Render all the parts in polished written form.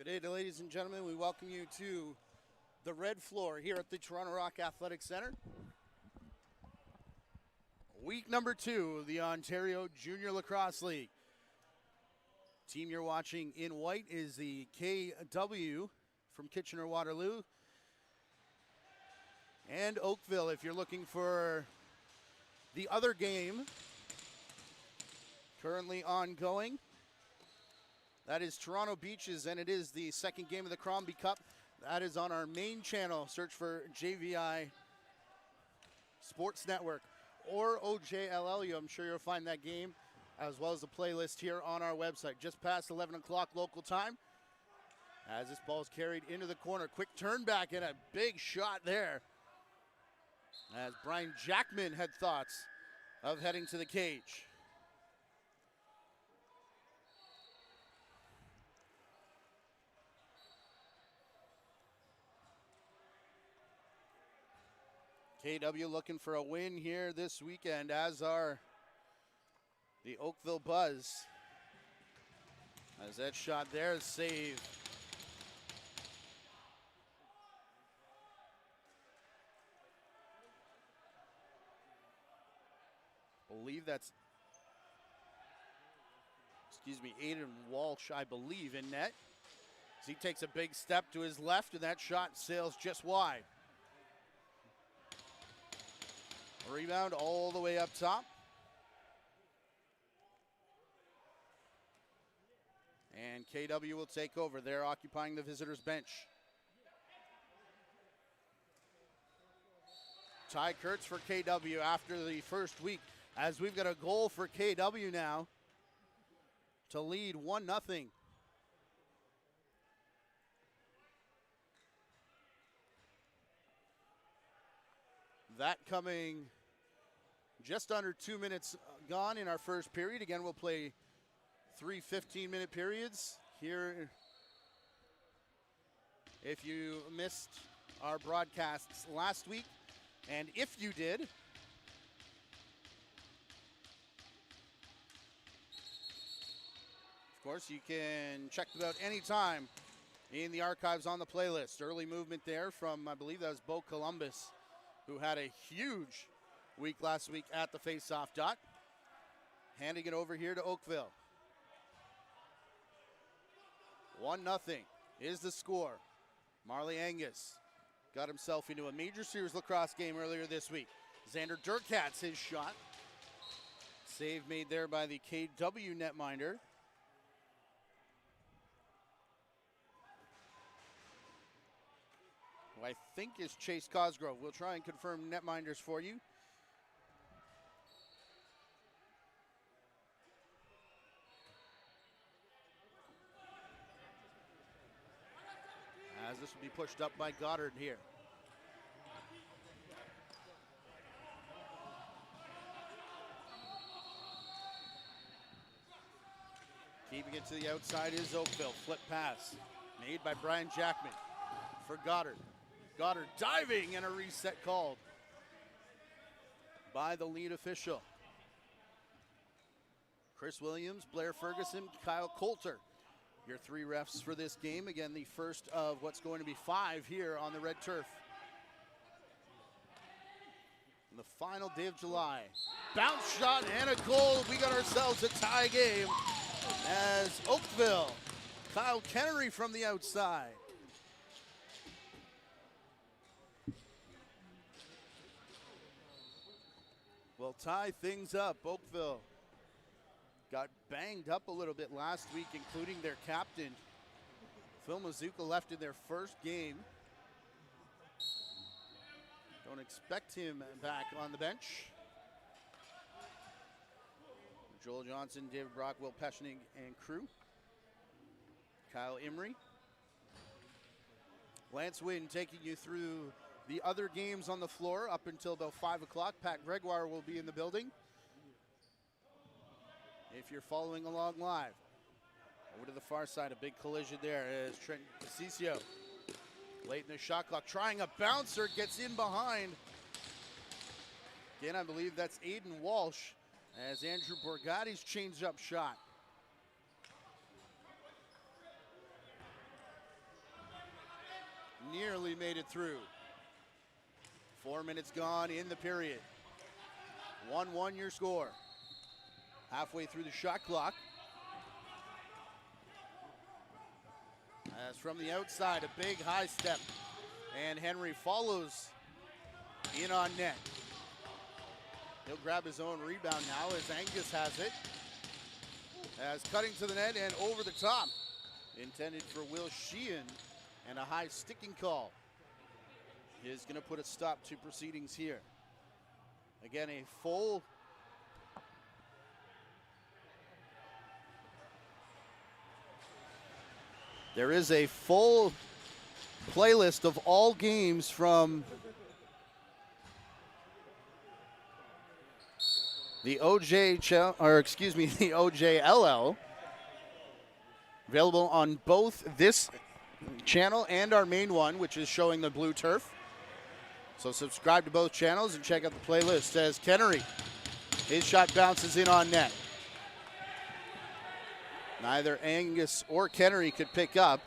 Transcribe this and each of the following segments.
Good day, ladies and gentlemen. We welcome you to the red floor here at the Toronto Rock Athletic Center. Week number 2 of the Ontario Junior Lacrosse League. Team you're watching in white is the KW from Kitchener-Waterloo and Oakville. If you're looking for the other game currently ongoing, that is Toronto Beaches, and it is the second game of the Crombie Cup. That is on our main channel. Search for JVI Sports Network or OJLL. I'm sure you'll find that game as well as the playlist here on our website. Just past 11 o'clock local time as this ball is carried into the corner. Quick turn back and a big shot there as Brian Jackman had thoughts of heading to the cage. KW looking for a win here this weekend, as are the Oakville Buzz. As that shot there is saved. Believe that's, Aiden Walsh, I believe, in net. As he takes a big step to his left, and that shot sails just wide. Rebound all the way up top. And KW will take over. They're occupying the visitors' bench. Ty Kurtz for KW after the first week, as we've got a goal for KW now to lead 1-0. That coming just under 2 minutes gone in our first period. Again, we'll play 3 15-minute periods here. If you missed our broadcasts last week, and if you did, of course, you can check them out anytime in the archives on the playlist. Early movement there from, I believe that was Bo Columbus, who had a huge week last week at the face-off dot. Handing it over here to Oakville. 1-0 is the score. Marley Angus got himself into a major series lacrosse game earlier this week. Xander Durkatz, his shot. Save made there by the KW netminder. Who I think is Chase Cosgrove. We'll try and confirm netminders for you. As this will be pushed up by Goddard here. Keeping it to the outside is Oakville. Flip pass made by Brian Jackman for Goddard. Goddard diving, and a reset called by the lead official. Chris Williams, Blair Ferguson, Kyle Coulter, your 3 refs for this game. Again, the first of what's going to be 5 here on the red turf. On the final day of July. Bounce shot and a goal. We got ourselves a tie game as Oakville, Kyle Kennery from the outside. Will tie things up. Oakville got banged up a little bit last week, including their captain. Phil Mazuka left in their first game. Don't expect him back on the bench. Joel Johnson, David Brock, Will Peschning, and crew. Kyle Emery. Lance Wynn taking you through the other games on the floor up until about 5 o'clock. Pat Gregoire will be in the building. If you're following along live. Over to the far side, a big collision there as Trent Ciccio. Late in the shot clock, trying a bouncer, gets in behind. Again, I believe that's Aiden Walsh as Andrew Borgatti's changed up shot. nearly made it through. 4 minutes gone in the period. 1-1 your score. Halfway through the shot clock. As from the outside, a big high step. And Henry follows in on net. He'll grab his own rebound now as Angus has it. As cutting to the net and over the top. Intended for Will Sheehan, and a high sticking call is going to put a stop to proceedings here. Again, a full there is a full playlist of all games from the the OJLL, available on both this channel and our main one, which is showing the blue turf. So subscribe to both channels and check out the playlist. As Kennery, his shot bounces in on net. Neither Angus or Kennery could pick up.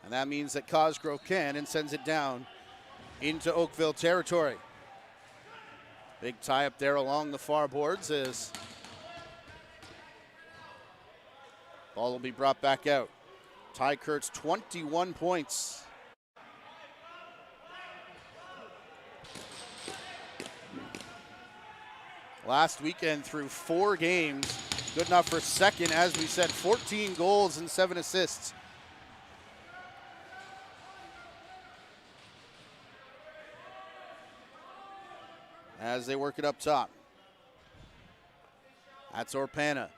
And that means that Cosgrove can and sends it down into Oakville territory. Big tie up there along the far boards as ball will be brought back out. Ty Kurtz, 21 points. Last weekend through 4 games, good enough for second, as we said, 14 goals and 7 assists. As they work it up top. That's Orpana.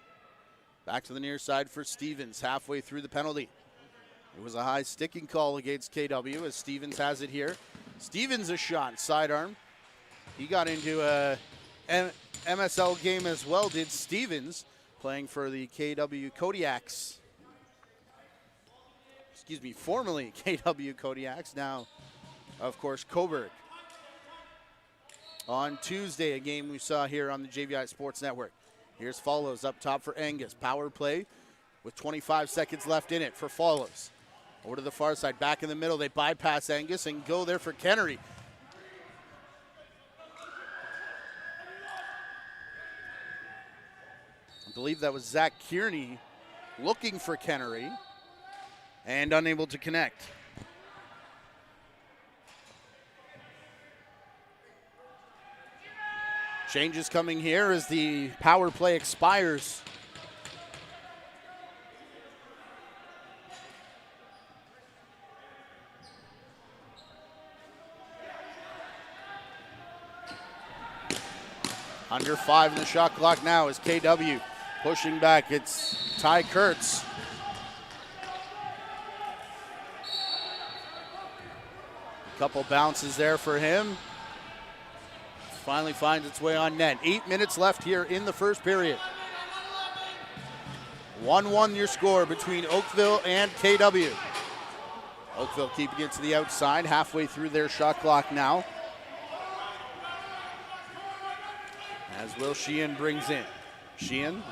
Back to the near side for Stevens, halfway through the penalty. It was a high sticking call against KW as Stevens has it here. Stevens a shot, sidearm. He got into a MSL game as well, did Stevens, playing for the KW Kodiaks. Excuse me, formerly KW Kodiaks, now, of course, Coburg. On Tuesday, a game we saw here on the JVI Sports Network. Here's Follows up top for Angus. Power play with 25 seconds left in it for Follows. Over to the far side, back in the middle. They bypass Angus and go there for Kennery. I believe that was Zach Kearney looking for Kennery and unable to connect. Changes coming here as the power play expires. Under 5 in the shot clock now is KW pushing back. It's Ty Kurtz. A couple bounces there for him. Finally finds its way on net. 8 minutes left here in the first period. 1-1 your score between Oakville and KW. Oakville keeping it to the outside, halfway through their shot clock now. As Will Sheehan brings in. Sheehan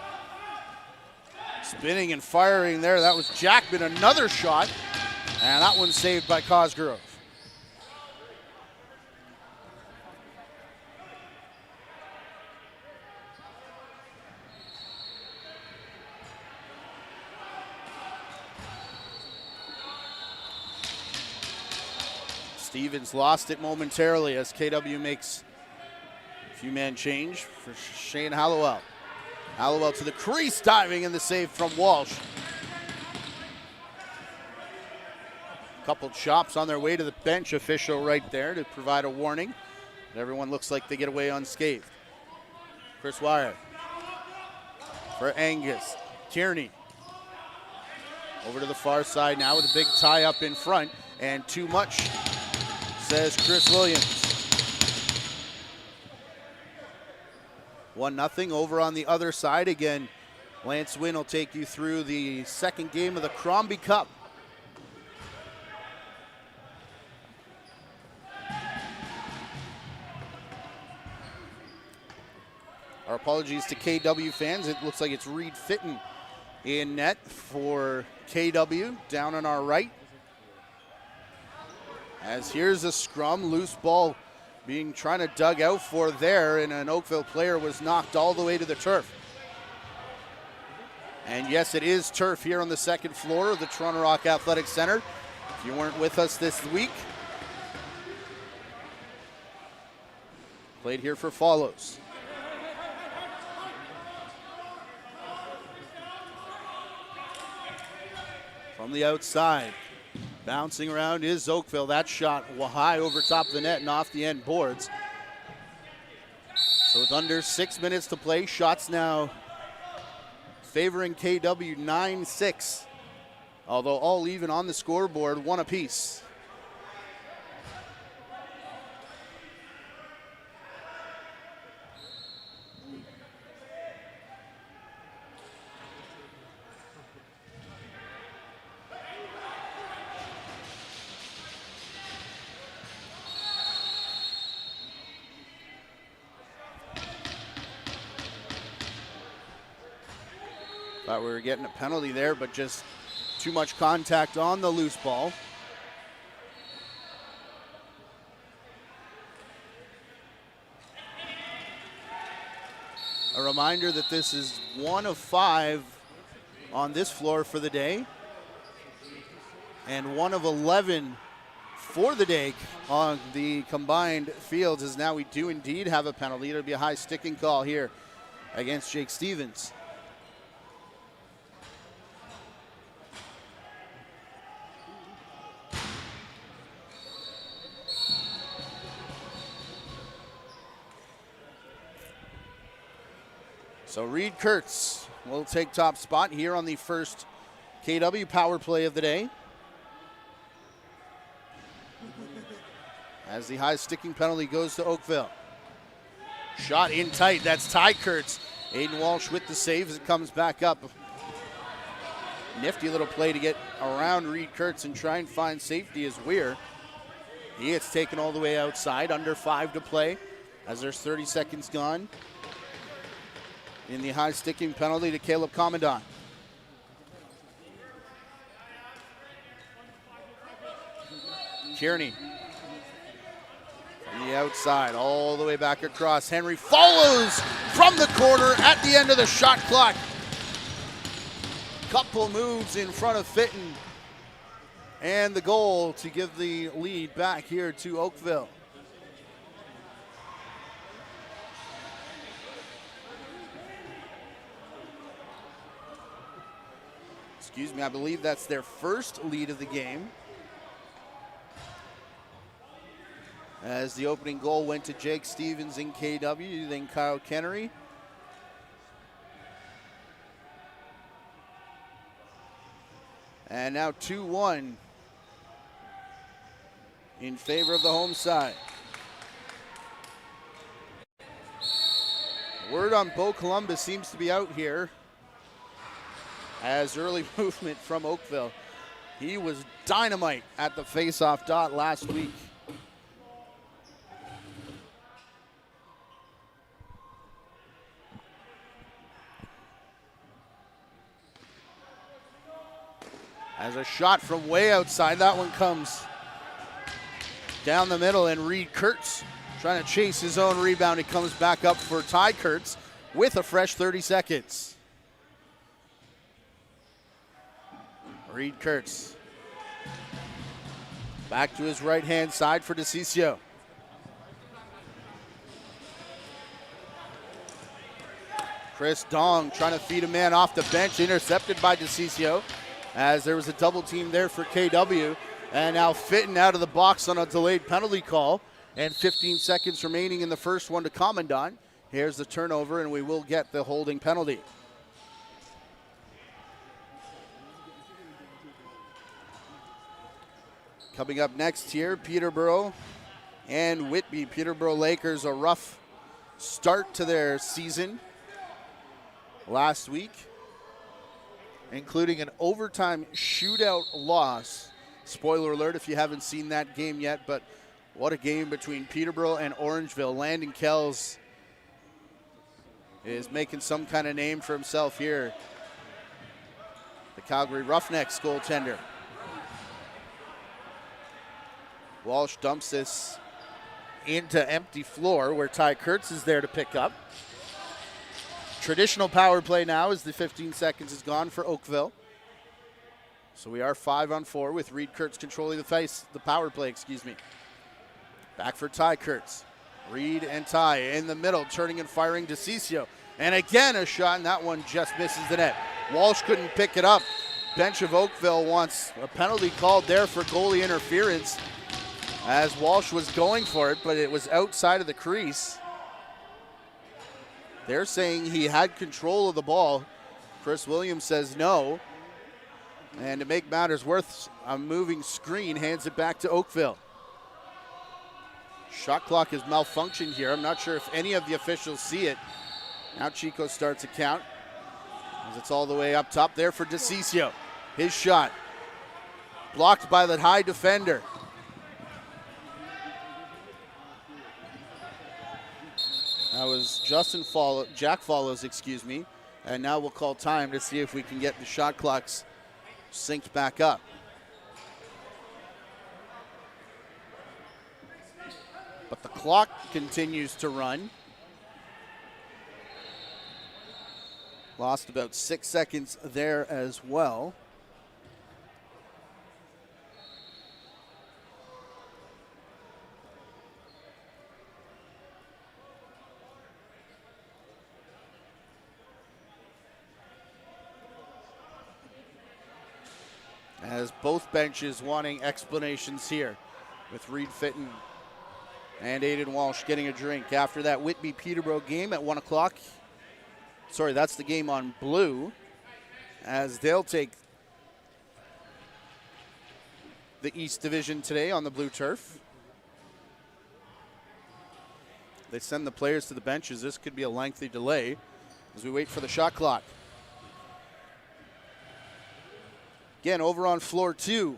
spinning and firing there. That was Jackman, another shot. And that one saved by Cosgrove. Stevens lost it momentarily as KW makes a few-man change for Shane Hallowell. Hallowell to the crease, diving in the save from Walsh. Couple chops on their way to the bench official right there to provide a warning. But everyone looks like they get away unscathed. Chris Wire for Angus. Tierney over to the far side now with a big tie up in front, and too much, says Chris Williams. 1-0 over on the other side. Again, Lance Wynn will take you through the second game of the Crombie Cup. Our apologies to KW fans. It looks like it's Reed Fitton in net for KW down on our right. As here's a scrum, loose ball being trying to dug out for there, and an Oakville player was knocked all the way to the turf. And yes, it is turf here on the second floor of the Toronto Rock Athletic Center. If you weren't with us this week, played here for Follows. From the outside, bouncing around is Oakville. That shot high over top of the net and off the end boards. So with under 6 minutes to play, shots now favoring KW 9-6. Although all even on the scoreboard, one apiece. Thought we were getting a penalty there, but just too much contact on the loose ball. A reminder that this is 1 of 5 on this floor for the day, and 1 of 11 for the day on the combined fields, as now we do indeed have a penalty. It'll be a high sticking call here against Jake Stevens. So Reed Kurtz will take top spot here on the first KW power play of the day, as the high sticking penalty goes to Oakville. Shot in tight, that's Ty Kurtz. Aiden Walsh with the save as it comes back up. Nifty little play to get around Reed Kurtz and try and find safety as Weir. He gets taken all the way outside, under 5 to play as there's 30 seconds gone. In the high sticking penalty to Caleb Commandant. Kearney from the outside all the way back across. Henry follows from the corner at the end of the shot clock. Couple moves in front of Fitton, and the goal to give the lead back here to Oakville. Excuse me, I believe that's their first lead of the game, as the opening goal went to Jake Stevens in KW, then Kyle Kennery. And now 2-1 in favor of the home side. Word on Bo Columbus seems to be out here, as early movement from Oakville. He was dynamite at the face-off dot last week. As a shot from way outside, that one comes down the middle, and Reed Kurtz trying to chase his own rebound. It comes back up for Ty Kurtz with a fresh 30 seconds. Reed Kurtz back to his right-hand side for DeCiccio. Chris Dong trying to feed a man off the bench, intercepted by DeCiccio, as there was a double team there for KW. And now Fitton out of the box on a delayed penalty call, and 15 seconds remaining in the first one to Commandant. Here's the turnover, and we will get the holding penalty. Coming up next here, Peterborough and Whitby. Peterborough Lakers, a rough start to their season last week, including an overtime shootout loss. Spoiler alert if you haven't seen that game yet, but what a game between Peterborough and Orangeville. Landon Kells is making some kind of name for himself here. The Calgary Roughnecks goaltender. Walsh dumps this into empty floor where Ty Kurtz is there to pick up. Traditional power play now as the 15 seconds is gone for Oakville. So we are 5-on-4 with Reed Kurtz controlling the power play, Back for Ty Kurtz. Reed and Ty in the middle, turning and firing DeCiccio. And again, a shot, and that one just misses the net. Walsh couldn't pick it up. Bench of Oakville wants a penalty called there for goalie interference as Walsh was going for it, but it was outside of the crease. They're saying he had control of the ball. Chris Williams says no. And to make matters worse, a moving screen hands it back to Oakville. Shot clock is malfunctioned here. I'm not sure if any of the officials see it. Now Chico starts a count as it's all the way up top there for DeCiccio. His shot blocked by the high defender. That was Jack Follows, and now we'll call time to see if we can get the shot clocks synced back up. But the clock continues to run. Lost about 6 seconds there as well. As both benches wanting explanations here, with Reed Fitton and Aiden Walsh getting a drink after that Whitby-Peterborough game at 1 o'clock. Sorry, that's the game on blue, as they'll take the East Division today on the blue turf. They send the players to the benches. This could be a lengthy delay as we wait for the shot clock. Again, over on floor 2.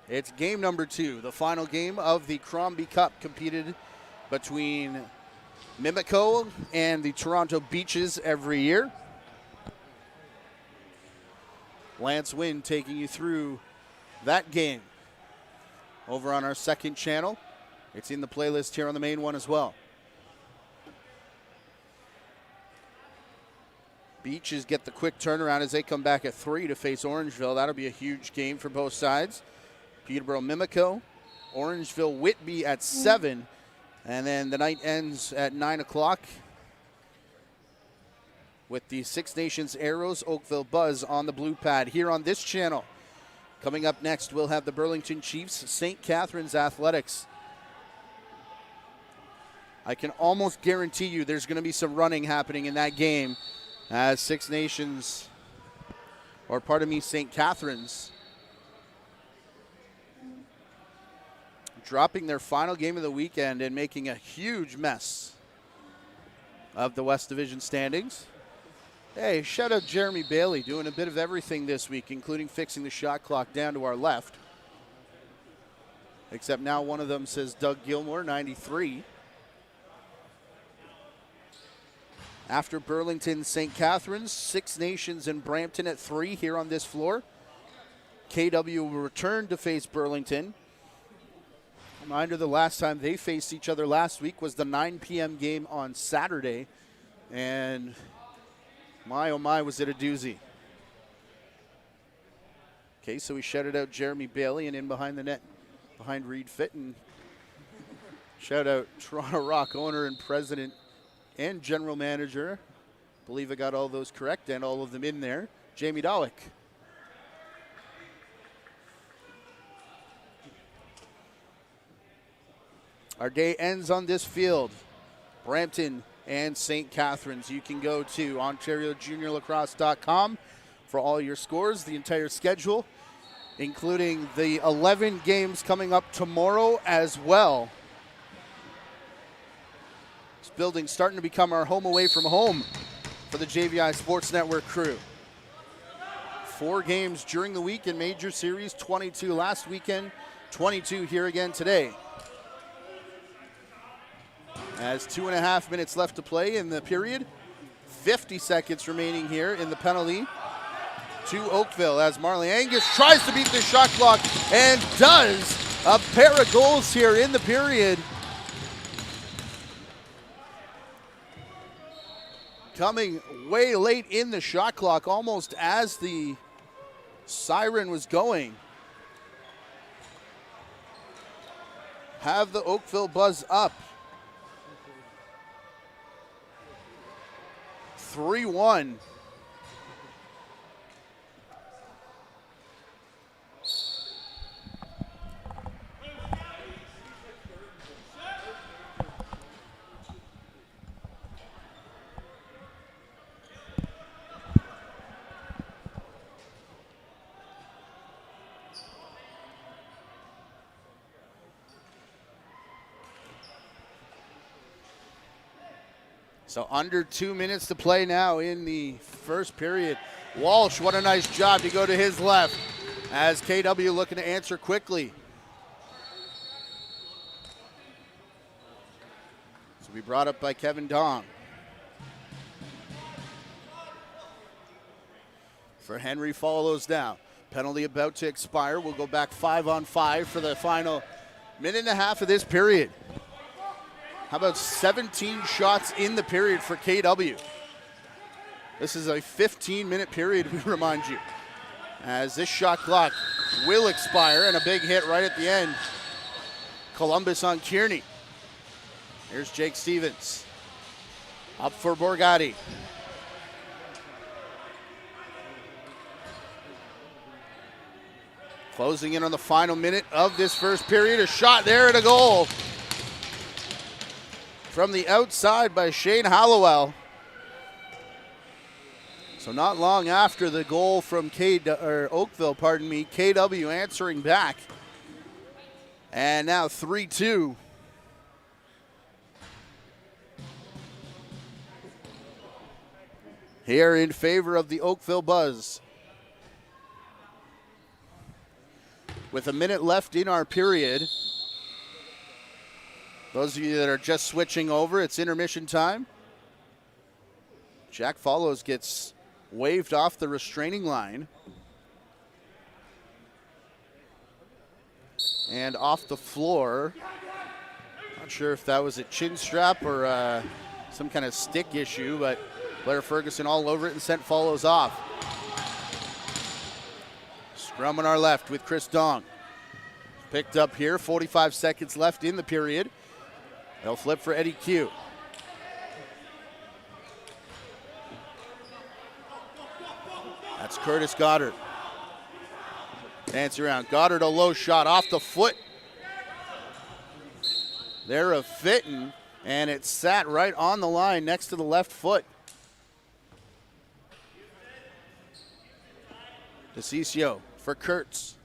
It's game number 2, the final game of the Crombie Cup, competed between Mimico and the Toronto Beaches every year. Lance Wynn taking you through that game over on our second channel. It's in the playlist here on the main one as well. Beaches get the quick turnaround as they come back at 3 to face Orangeville. That'll be a huge game for both sides. Peterborough Mimico, Orangeville Whitby at 7. And then the night ends at 9 o'clock with the Six Nations Arrows Oakville Buzz on the blue pad here on this channel. Coming up next, we'll have the Burlington Chiefs St. Catharines Athletics. I can almost guarantee you there's going to be some running happening in that game as Six Nations, or pardon me, St. Catharines, dropping their final game of the weekend and making a huge mess of the West Division standings. Hey, shout out Jeremy Bailey, doing a bit of everything this week, including fixing the shot clock down to our left. Except now one of them says Doug Gilmore, 93. After Burlington, St. Catharines, Six Nations and Brampton at 3 here on this floor. KW will return to face Burlington. Reminder, the last time they faced each other last week was the 9 p.m. game on Saturday. And my, oh my, was it a doozy. Okay, so we shouted out Jeremy Bailey, and in behind the net, behind Reed Fitton. Shout out Toronto Rock owner and president and general manager. Believe I got all those correct and all of them in there. Jamie Dawick. Our day ends on this field. Brampton and St. Catharines. You can go to OntarioJuniorLacrosse.com for all your scores, the entire schedule, including the 11 games coming up tomorrow as well. This building's starting to become our home away from home for the JVI Sports Network crew. 4 games during the week in Major Series, 22 last weekend, 22 here again today. As 2.5 minutes left to play in the period. 50 seconds remaining here in the penalty. to Oakville as Marley Angus tries to beat the shot clock and does. A pair of goals here in the period. Coming way late in the shot clock, almost as the siren was going. Have the Oakville Buzz up. 3-1. So under 2 minutes to play now in the first period. Walsh, what a nice job to go to his left as KW looking to answer quickly. So we brought up by Kevin Dong. For Henry follows now. Penalty about to expire. We'll go back 5-on-5 for the final minute and a half of this period. How about 17 shots in the period for KW? This is a 15-minute period, we remind you. As this shot clock will expire, and a big hit right at the end. Columbus on Kearney. Here's Jake Stevens. Up for Borgatti. Closing in on the final minute of this first period. A shot there and a goal. From the outside by Shane Hallowell. So not long after the goal from Oakville, KW answering back. And now 3-2. Here in favor of the Oakville Buzz. With a minute left in our period. Those of you that are just switching over, it's intermission time. Jack Follows gets waved off the restraining line. And off the floor. Not sure if that was a chin strap or some kind of stick issue, but Blair Ferguson all over it and sent Follows off. Scrum on our left with Chris Dong. Picked up here, 45 seconds left in the period. They'll flip for Eddie Q. That's Curtis Goddard. Dance around. Goddard, a low shot off the foot. There of Fitton, and it sat right on the line next to the left foot. DeCiccio for Kurtz.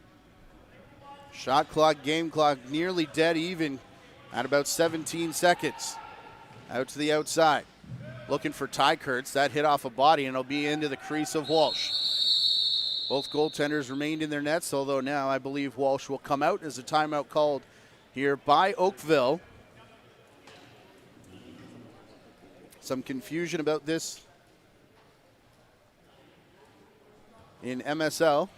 Shot clock, game clock nearly dead even at about 17 seconds. Out to the outside. Looking for Ty Kurtz. That hit off a body and it'll be into the crease of Walsh. Both goaltenders remained in their nets, although now I believe Walsh will come out as a timeout called here by Oakville. Some confusion about this in MSL.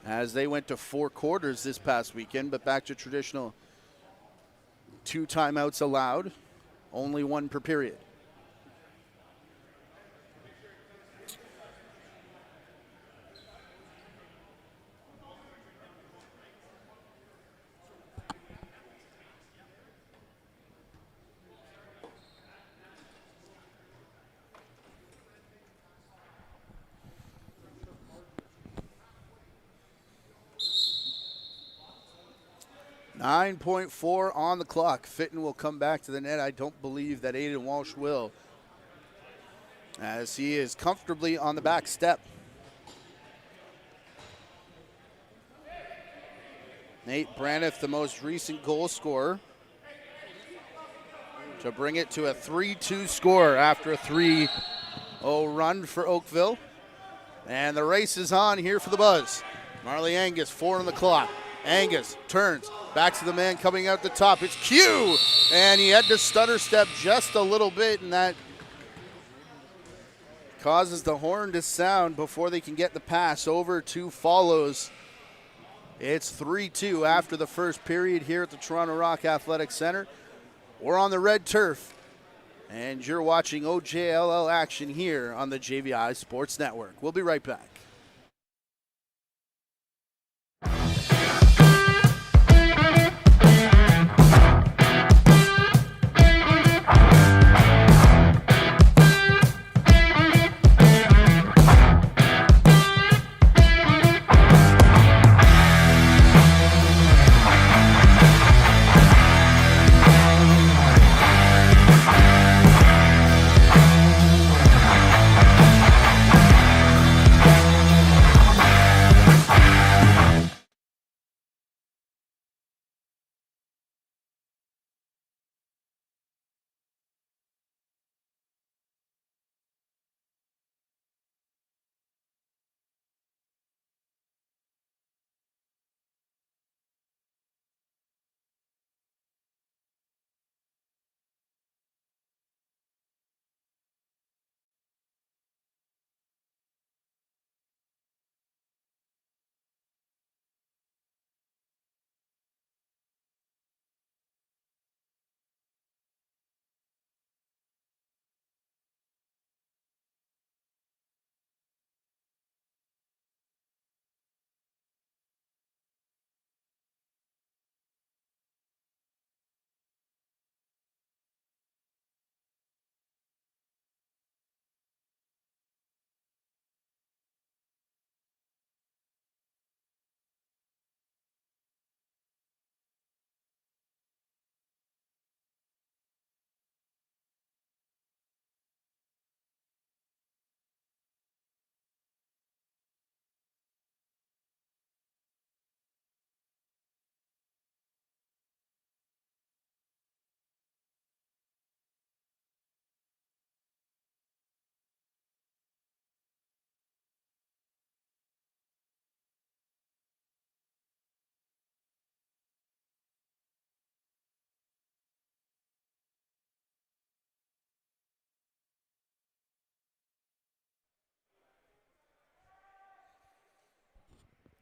As they went to 4 quarters this past weekend, but back to traditional 2 timeouts allowed, only 1 per period. .4 on the clock. Fitton will come back to the net. I don't believe that Aiden Walsh will, as he is comfortably on the back step. Nate Braniff, the most recent goal scorer, to bring it to a 3-2 score after a 3-0 run for Oakville. And the race is on here for the Buzz. Marley Angus, 4 on the clock. Angus turns, back to the man coming out the top. It's Q, and he had to stutter step just a little bit, and that causes the horn to sound before they can get the pass over to Follows. It's 3-2 after the first period here at the Toronto Rock Athletic Center. We're on the red turf, and you're watching OJLL action here on the JVI Sports Network. We'll be right back.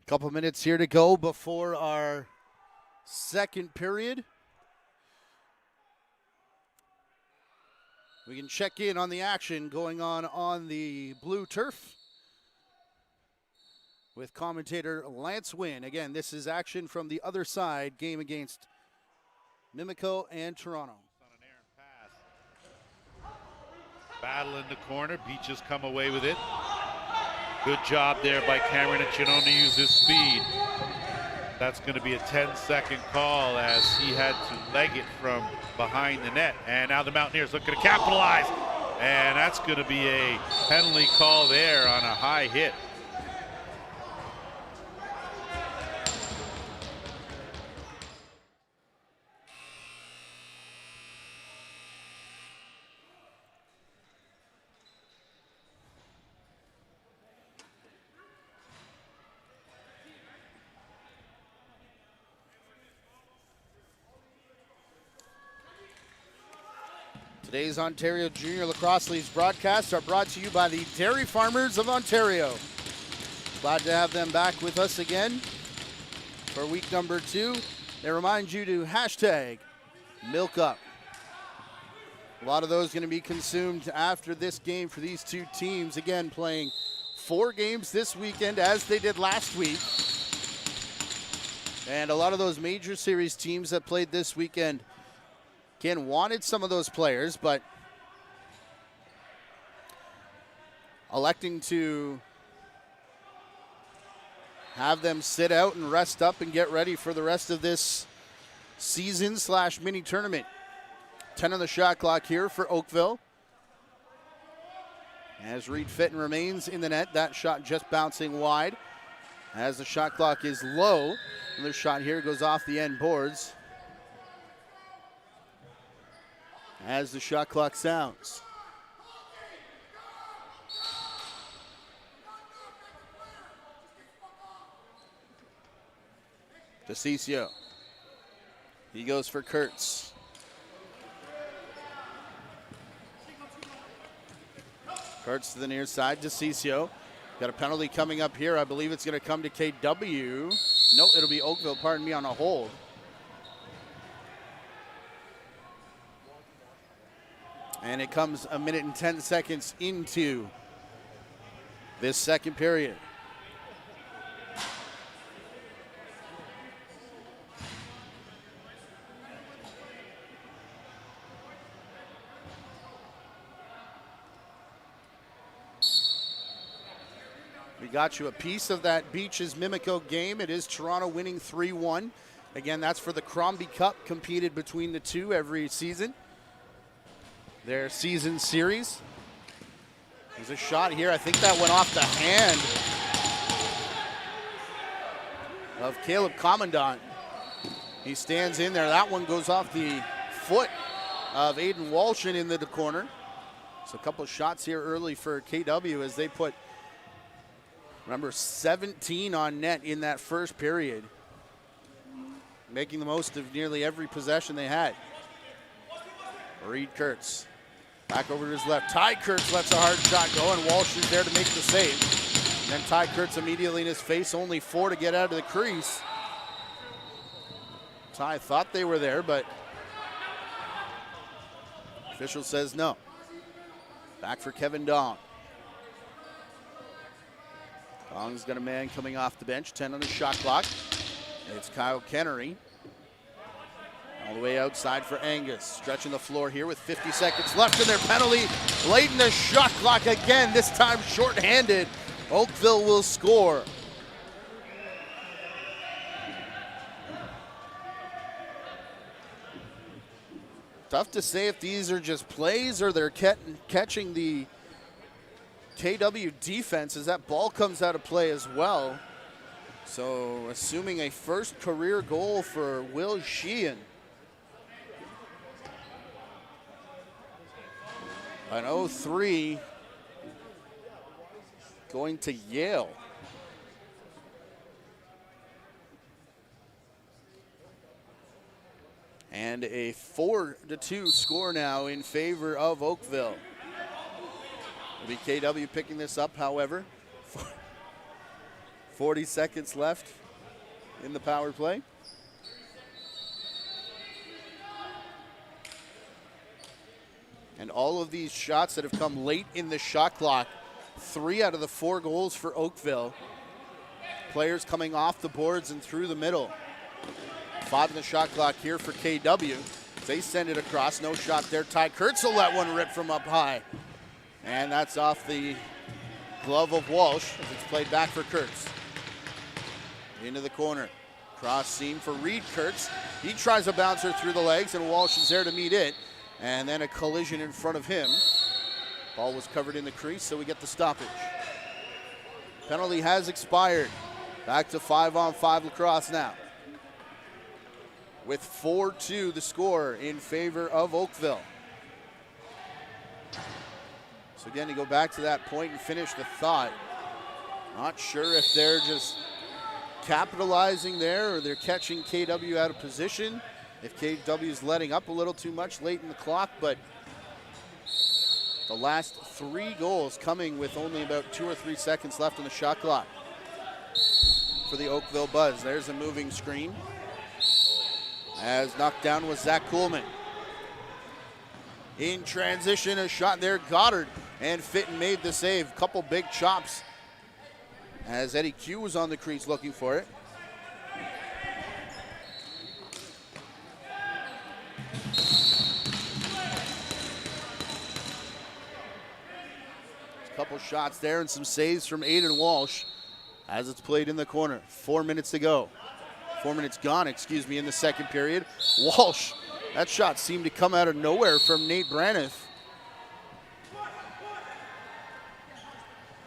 Couple minutes here to go before our second period. We can check in on the action going on the blue turf with commentator Lance Wynn. Again, this is action from the other side, game against Mimico and Toronto. On an errant pass. Battle in the corner. Beaches come away with it. Good job there by Cameron Echinono to use his speed. That's going to be a 10-second call as he had to leg it from behind the net. And now the Mountaineers looking to capitalize. And that's going to be a penalty call there on a high hit. Today's Ontario Junior Lacrosse League's broadcasts are brought to you by the Dairy Farmers of Ontario. Glad to have them back with us again for week number 2. They remind you to hashtag milk up. A lot of those going to be consumed after this game for these two teams. Again, playing 4 games this weekend as they did last week. And a lot of those major series teams that played this weekend, Ken wanted some of those players, but electing to have them sit out and rest up and get ready for the rest of this season/mini tournament. 10 on the shot clock here for Oakville. As Reed Fitton remains in the net, that shot just bouncing wide. As the shot clock is low, another shot here goes off the end boards. As the shot clock sounds. DeCiccio. He goes for Kurtz. Kurtz to the near side, DeCiccio. Got a penalty coming up here. I believe it's going to come to KW. No, it'll be Oakville, pardon me, on a hold. And it comes a minute and 10 seconds into this second period. We got you a piece of that Beaches Mimico game. It is Toronto winning 3-1. Again, that's for the Crombie Cup, competed between the two every season. Their season series. There's a shot here. I think that went off the hand of Caleb Commandant. He stands in there. That one goes off the foot of Aiden Walshin in the corner. So a couple of shots here early for KW as they put, remember, 17 on net in that first period, making the most of nearly every possession they had. Reed Kurtz back over to his left. Ty Kurtz lets a hard shot go, and Walsh is there to make the save. And then Ty Kurtz immediately in his face, only 4 to get out of the crease. Ty thought they were there, but official says no. Back for Kevin Dong. Dong's got a man coming off the bench, 10 on the shot clock. It's Kyle Kennery. All the way outside for Angus. Stretching the floor here with 50 seconds left in their penalty. Late in the shot clock again, this time shorthanded. Oakville will score. Tough to say if these are just plays or they're catching the KW defense as that ball comes out of play as well. So assuming a first career goal for Will Sheehan. An 0-3 going to Yale. And a 4-2 score now in favor of Oakville. It'll be KW picking this up, however. 40 seconds left in the power play. And all of these shots that have come late in the shot clock, 3 out of the 4 goals for Oakville. Players coming off the boards and through the middle. 5 in the shot clock here for KW. They send it across, no shot there. Ty Kurtz will let one rip from up high. And that's off the glove of Walsh as it's played back for Kurtz. Into the corner. Cross seam for Reed Kurtz. He tries a bouncer through the legs and Walsh is there to meet it. And then a collision in front of him. Ball was covered in the crease, so we get the stoppage. Penalty has expired. Back to 5-on-5 lacrosse now. With 4-2 the score in favor of Oakville. So again, to go back to that point and finish the thought. Not sure if they're just capitalizing there or they're catching KW out of position. If KW is letting up a little too much late in the clock, but the last 3 goals coming with only about 2 or 3 seconds left on the shot clock for the Oakville Buzz. There's a moving screen. As knocked down was Zach Kuhlman. In transition, a shot there, Goddard, and Fitton made the save. Couple big chops as Eddie Q was on the crease looking for it. Couple shots there and some saves from Aiden Walsh as it's played in the corner. 4 minutes to go. 4 minutes gone, excuse me, in the second period. Walsh, that shot seemed to come out of nowhere from Nate Braniff.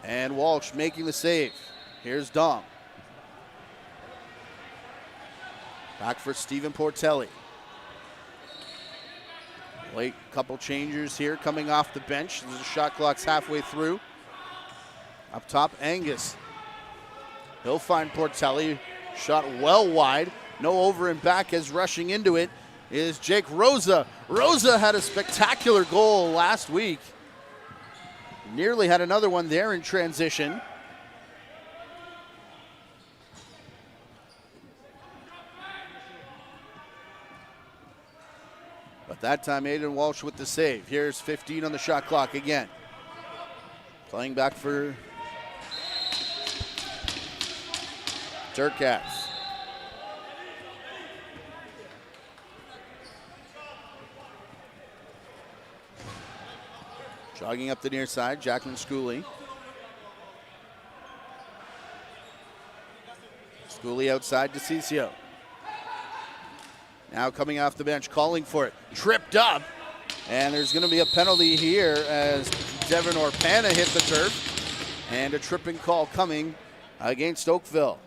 And Walsh making the save. Here's Dom. Back for Stephen Portelli. Late couple changers here coming off the bench. The shot clock's halfway through. Up top, Angus. He'll find Portelli. Shot well wide. No over and back as rushing into it is Jake Rosa. Rosa had a spectacular goal last week. Nearly had another one there in transition. But that time, Aiden Walsh with the save. Here's 15 on the shot clock again. Playing back for Turcats. Jogging up the near side, Jacqueline Schooley. Schooley outside, DeCiccio. Now coming off the bench, calling for it. Tripped up, and there's going to be a penalty here as Devin Orpana hit the turf, and a tripping call coming against Oakville.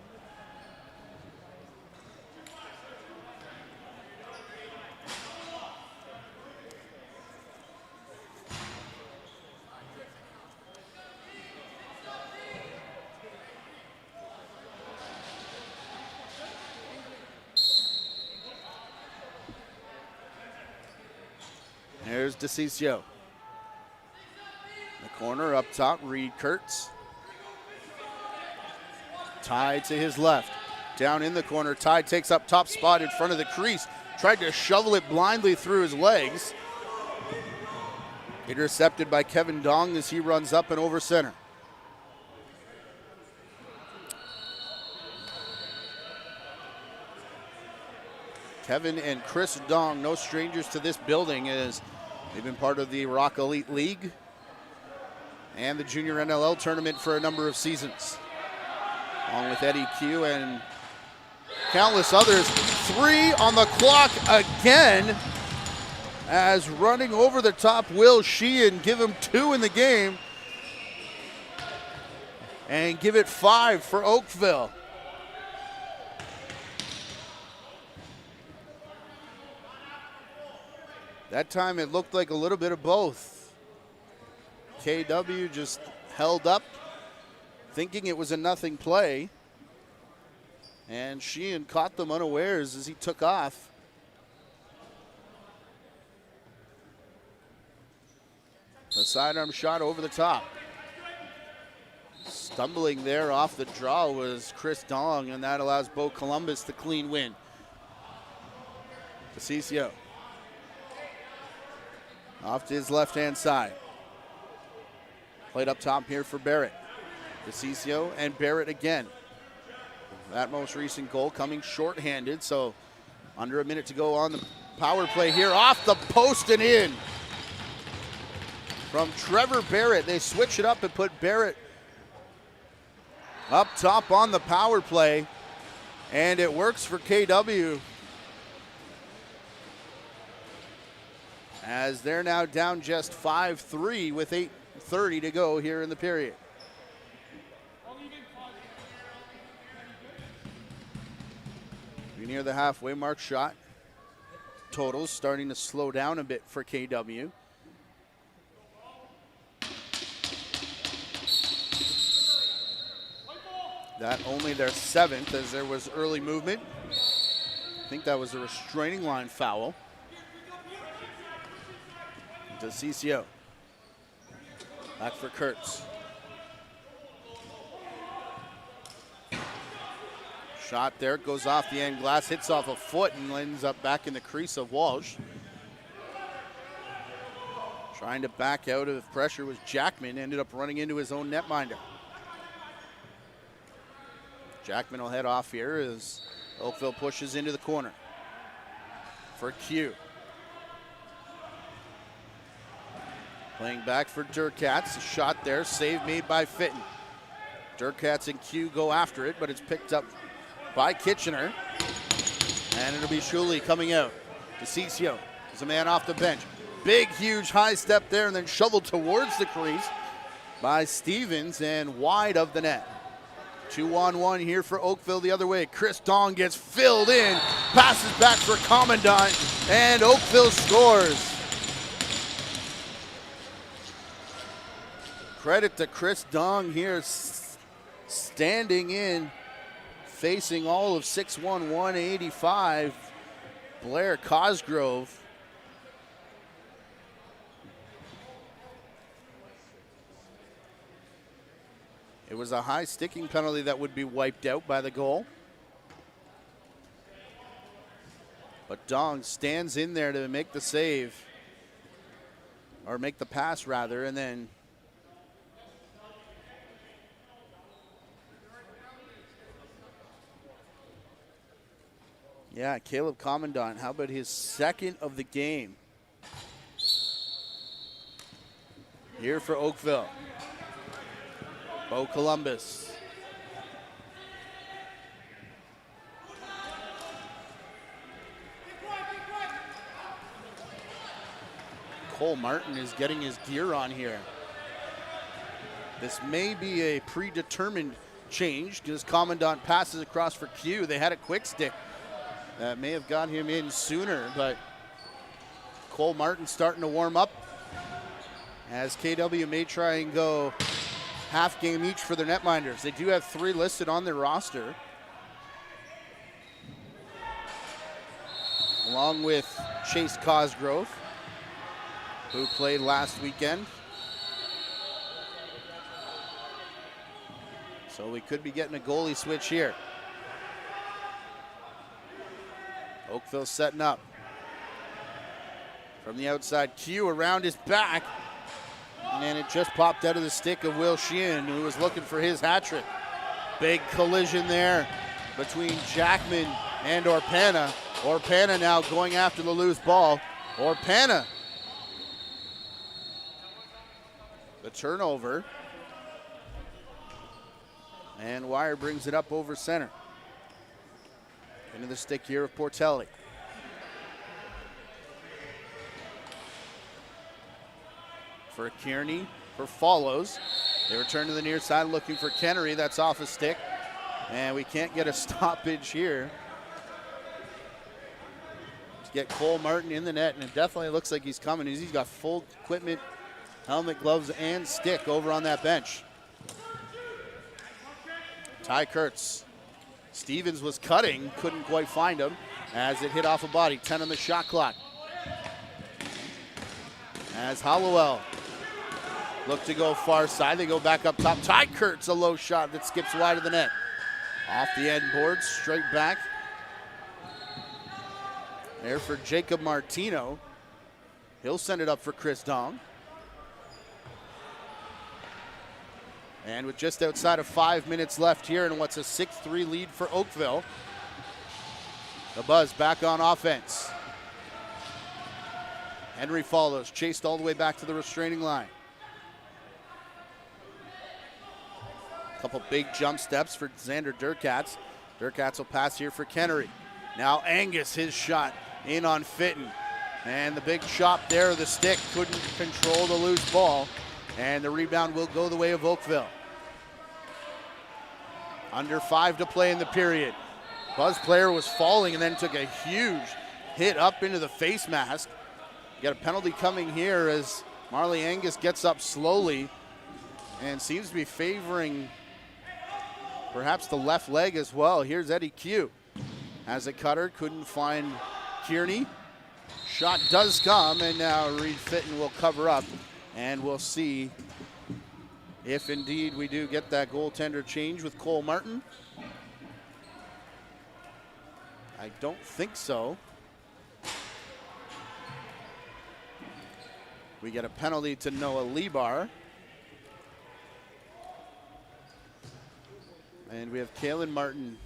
Here's DeCiccio. The corner up top, Reed Kurtz. Ty to his left. Down in the corner, Ty takes up top spot in front of the crease. Tried to shovel it blindly through his legs. Intercepted by Kevin Dong as he runs up and over center. Kevin and Chris Dong, no strangers to this building, as they've been part of the Rock Elite League and the Junior NLL tournament for a number of seasons. Along with Eddie Q and countless others. 3 on the clock again, as running over the top Will Sheehan give him 2 in the game and give it 5 for Oakville. That time it looked like a little bit of both. KW just held up, thinking it was a nothing play, and Sheehan caught them unawares as he took off. A sidearm shot over the top. Stumbling there off the draw was Chris Dong, and that allows Bo Columbus the clean win. DeCiccio. Off to his left-hand side. Played up top here for Barrett. DeCiccio and Barrett again. That most recent goal coming shorthanded, so under a minute to go on the power play here. Off the post and in. From Trevor Barrett, they switch it up and put Barrett up top on the power play, and it works for KW. As they're now down just 5-3 with 8:30 to go here in the period. We're near the halfway mark. Shot totals starting to slow down a bit for KW. That only their 7th, as there was early movement. I think that was a restraining line foul. DeCiccio. Back for Kurtz. Shot there, goes off the end glass, hits off a foot and ends up back in the crease of Walsh. Trying to back out of pressure was Jackman, ended up running into his own netminder. Jackman will head off here as Oakville pushes into the corner for Q. Playing back for Durkats. A shot there, save made by Fitton. Durkats and Q go after it, but it's picked up by Kitchener. And it'll be Shuley coming out. DeCiccio is a man off the bench. Big, huge high step there and then shoveled towards the crease by Stevens and wide of the net. 2-on-1 here for Oakville the other way. Chris Dong gets filled in, passes back for Commandant, and Oakville scores. Credit to Chris Dong here, standing in, facing all of 6'1", 185, Blair Cosgrove. It was a high sticking penalty that would be wiped out by the goal. But Dong stands in there to make the save, or make the pass rather, and then yeah, Caleb Commandant, how about his second of the game here for Oakville. Bo Columbus. Cole Martin is getting his gear on here. This may be a predetermined change because Commandant passes across for Q. They had a quick stick that may have got him in sooner, but Cole Martin starting to warm up as KW may try and go half game each for their netminders. They do have 3 listed on their roster, along with Chase Cosgrove, who played last weekend. So we could be getting a goalie switch here. Oakville setting up. From the outside, Q around his back. And it just popped out of the stick of Will Sheehan, who was looking for his hat trick. Big collision there between Jackman and Orpana. Orpana now going after the loose ball. Orpana. The turnover. And Wire brings it up over center. Into the stick here of Portelli. For Kearney, for Follows. They return to the near side looking for Kennery. That's off a stick. And we can't get a stoppage here to get Cole Martin in the net. And it definitely looks like he's coming. He's got full equipment, helmet, gloves, and stick over on that bench. Ty Kurtz. Stevens was cutting, couldn't quite find him as it hit off a body. 10 on the shot clock. As Hollowell look to go far side, they go back up top. Ty Kurtz, a low shot that skips wide of the net. Off the end board, straight back. There for Jacob Martino. He'll send it up for Chris Dong. And with just outside of 5 minutes left here and what's a 6-3 lead for Oakville, the Buzz back on offense. Henry Follows, chased all the way back to the restraining line. A couple big jump steps for Xander Durkatz. Durkatz will pass here for Kennery. Now Angus, his shot in on Fitton. And the big chop there of the stick couldn't control the loose ball. And the rebound will go the way of Oakville. Under 5 to play in the period. Buzz player was falling and then took a huge hit up into the face mask. You got a penalty coming here as Marley Angus gets up slowly and seems to be favoring perhaps the left leg as well. Here's Eddie Q. Has a cutter, couldn't find Kearney. Shot does come, and now Reed Fitton will cover up. And we'll see if indeed we do get that goaltender change with Cole Martin. I don't think so. We get a penalty to Noah Lebar. And we have Kalen Martin.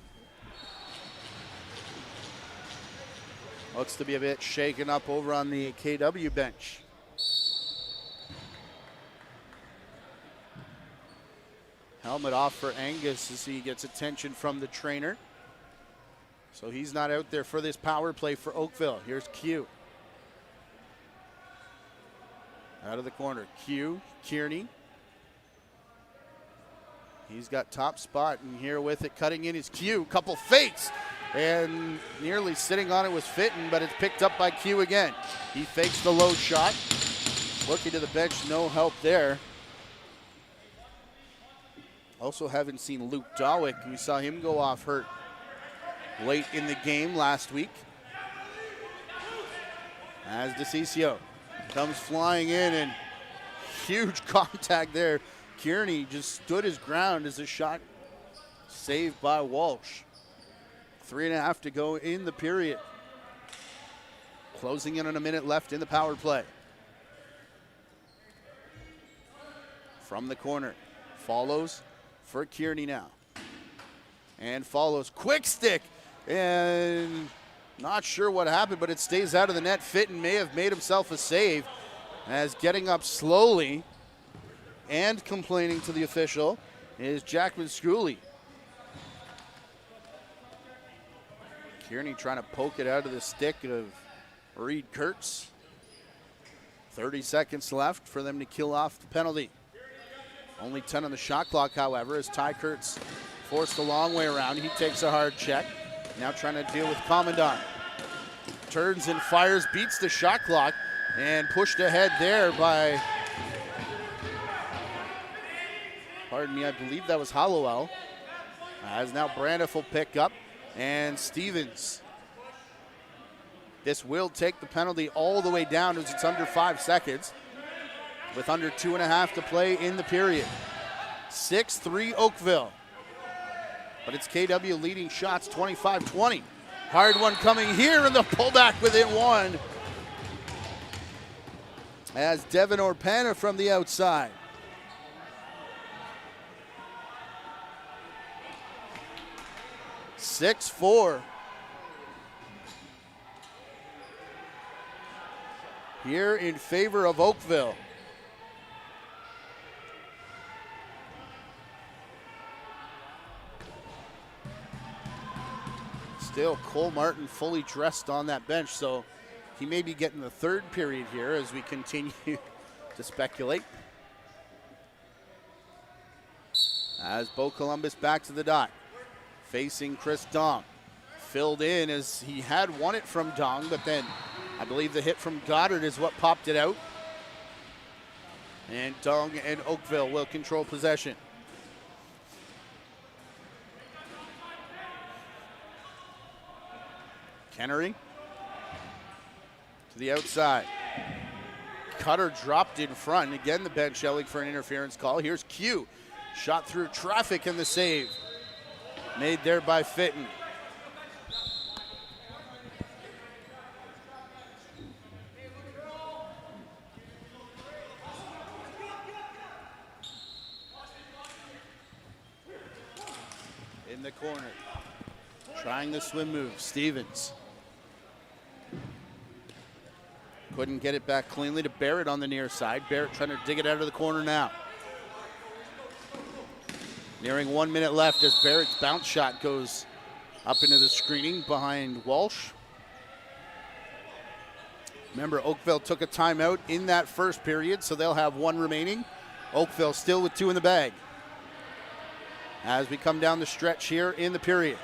Looks to be a bit shaken up over on the KW bench. Helmet off for Angus as he gets attention from the trainer. So he's not out there for this power play for Oakville. Here's Q. Out of the corner, Q, Kearney. He's got top spot, and here with it, cutting in is Q. Couple fakes, and nearly sitting on it was Fitton, but it's picked up by Q again. He fakes the low shot. Looking to the bench, no help there. Also haven't seen Luke Dawick. We saw him go off hurt late in the game last week. As DeCiccio comes flying in, and huge contact there Kearney just stood his ground as a shot saved by Walsh. 3.5 to go in the period. Closing in on a minute left in the power play. From the corner, follows for Kearney now. And follows, quick stick, and not sure what happened, but it stays out of the net. Fitton may have made himself a save as getting up slowly and complaining to the official is Jackman Schooley. Kearney trying to poke it out of the stick of Reed Kurtz. 30 seconds left for them to kill off the penalty. Only 10 on the shot clock, however, as Ty Kurtz forced a long way around. He takes a hard check. Now trying to deal with Commandant. Turns and fires, beats the shot clock, and pushed ahead there by, pardon me, I believe that was Hollowell. As now Braniff will pick up, and Stevens. This will take the penalty all the way down as it's under 5 seconds with under 2.5 to play in the period. 6-3 Oakville. But it's KW leading shots 25-20. Hard one coming here, and the pullback within one. As Devin Orpana from the outside. (6-4) here in favor of Oakville. Still, Cole Martin fully dressed on that bench, so he may be getting the third period here as we continue to speculate. As Bo Columbus back to the dot, facing Chris Dong. Filled in as he had won it from Dong, but then I believe the hit from Goddard is what popped it out. And Dong and Oakville will control possession. Kennery to the outside. Cutter dropped in front. Again, the bench yelling for an interference call. Here's Q. Shot through traffic and the save. Made there by Fitton. In the corner. Trying the swim move. Stevens. Couldn't get it back cleanly to Barrett on the near side. Barrett trying to dig it out of the corner now. Nearing 1 minute left as Barrett's bounce shot goes up into the screening behind Walsh. Remember, Oakville took a timeout in that first period, so they'll have one remaining. Oakville still with 2 in the bag as we come down the stretch here in the period.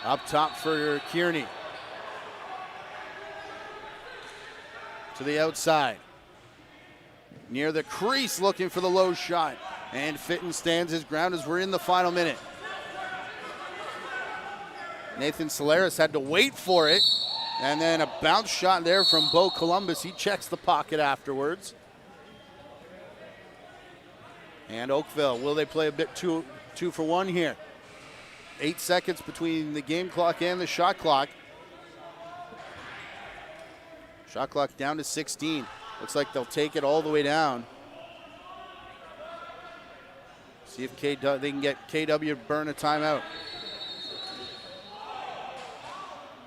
Up top for Kearney. To the outside. Near the crease looking for the low shot. And Fitton stands his ground as we're in the final minute. Nathan Solaris had to wait for it. And then a bounce shot there from Bo Columbus. He checks the pocket afterwards. And Oakville, will they play a bit two for one here? 8 seconds between the game clock and the shot clock. Shot clock down to 16. Looks like they'll take it all the way down. See if they can get KW to burn a timeout.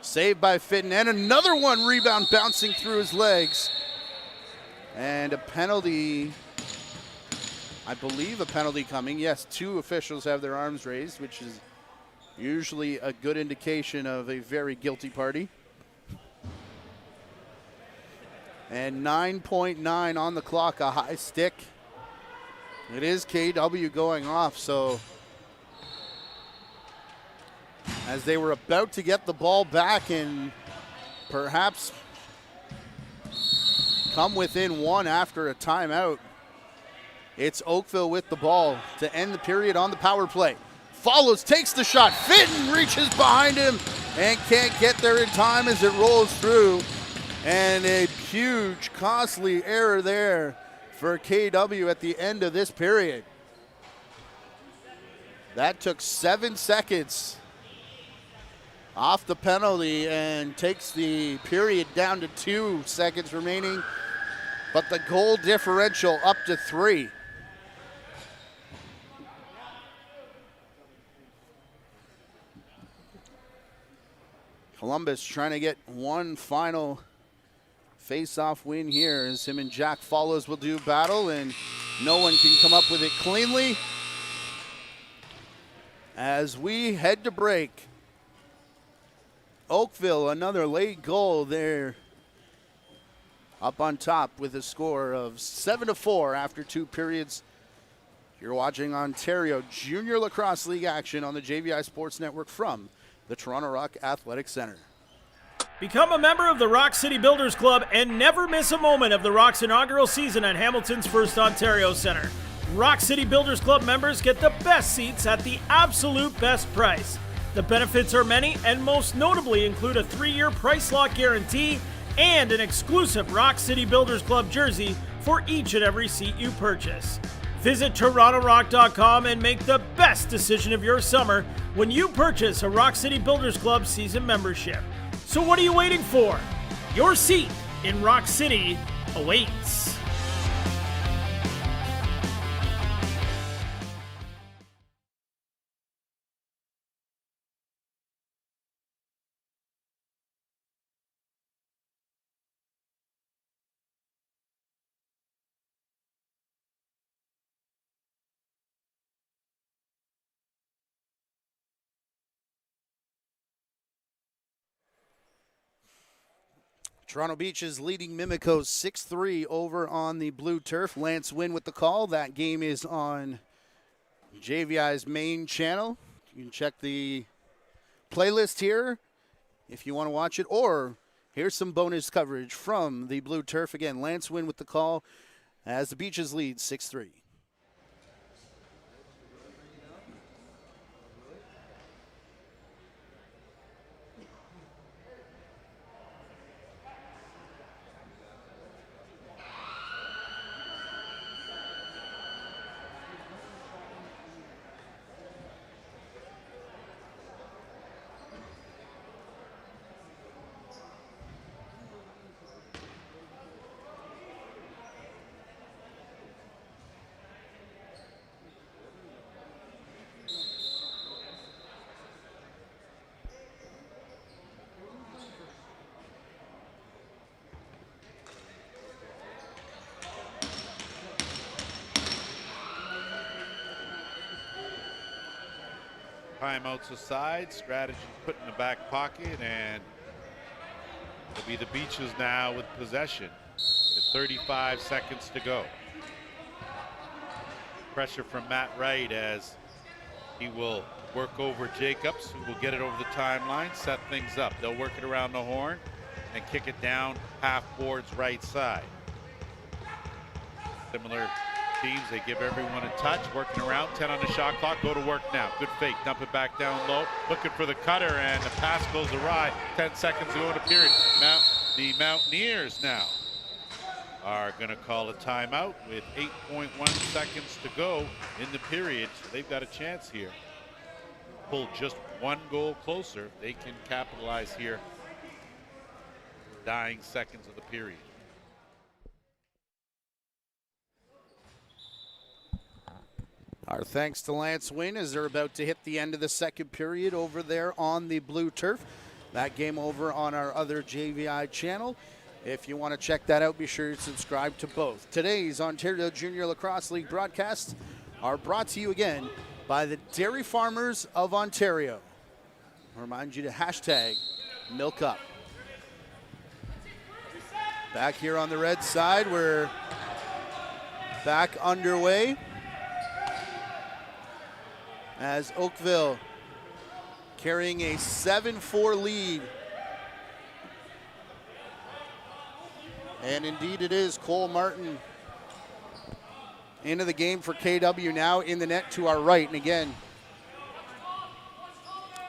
Saved by Fitton, and another one, rebound bouncing through his legs. And a penalty, I believe a penalty coming. Yes, 2 officials have their arms raised, which is usually a good indication of a very guilty party. And 9.9 on the clock, a high stick. It is KW going off, so as they were about to get the ball back and perhaps come within 1 after a timeout, it's Oakville with the ball to end the period on the power play. Follows, takes the shot. Fitton reaches behind him and can't get there in time as it rolls through. And a huge, costly error there for KW at the end of this period. That took 7 seconds off the penalty and takes the period down to 2 seconds remaining, but the goal differential up to 3. Columbus trying to get one final face-off win here as him and Jack Follows will do battle, and no one can come up with it cleanly. As we head to break, Oakville, another late goal there, up on top with a score of 7-4 after 2 periods. You're watching Ontario Junior Lacrosse League action on the JVI Sports Network from the Toronto Rock Athletic Center. Become a member of the Rock City Builders Club and never miss a moment of the Rock's inaugural season at Hamilton's First Ontario Center. Rock City Builders Club members get the best seats at the absolute best price. The benefits are many and most notably include a 3-year price lock guarantee and an exclusive Rock City Builders Club jersey for each and every seat you purchase. Visit TorontoRock.com and make the best decision of your summer when you purchase a Rock City Builders Club season membership. So what are you waiting for? Your seat in Rock City awaits. Toronto Beach is leading Mimicos 6-3 over on the blue turf. Lance Wynn with the call. That game is on JVI's main channel. You can check the playlist here if you want to watch it, or here's some bonus coverage from the blue turf. Again, Lance Wynn with the call as the Beaches lead 6-3. Timeouts aside, strategy put in the back pocket, and it'll be the Beaches now with possession with 35 seconds to go. Pressure from Matt Wright as he will work over Jacobs, who will get it over the timeline, set things up. They'll work it around the horn and kick it down half boards right side. Similar teams, they give everyone a touch, working around, 10 on the shot clock, go to work now. Good fake, dump it back down low, looking for the cutter, and the pass goes awry. 10 seconds to go in the period. The Mountaineers now are going to call a timeout with 8.1 seconds to go in the period. So they've got a chance here. Pull just one goal closer. They can capitalize here. Dying seconds of the period. Our thanks to Lance Wynn as they're about to hit the end of the second period over there on the blue turf. That game over on our other JVI channel. If you want to check that out, be sure to subscribe to both. Today's Ontario Junior Lacrosse League broadcasts are brought to you again by the Dairy Farmers of Ontario. I remind you to hashtag Milk Up. Back here on the red side, we're back underway as Oakville carrying a 7-4 lead. And indeed it is Cole Martin into the game for KW, now in the net to our right. And again,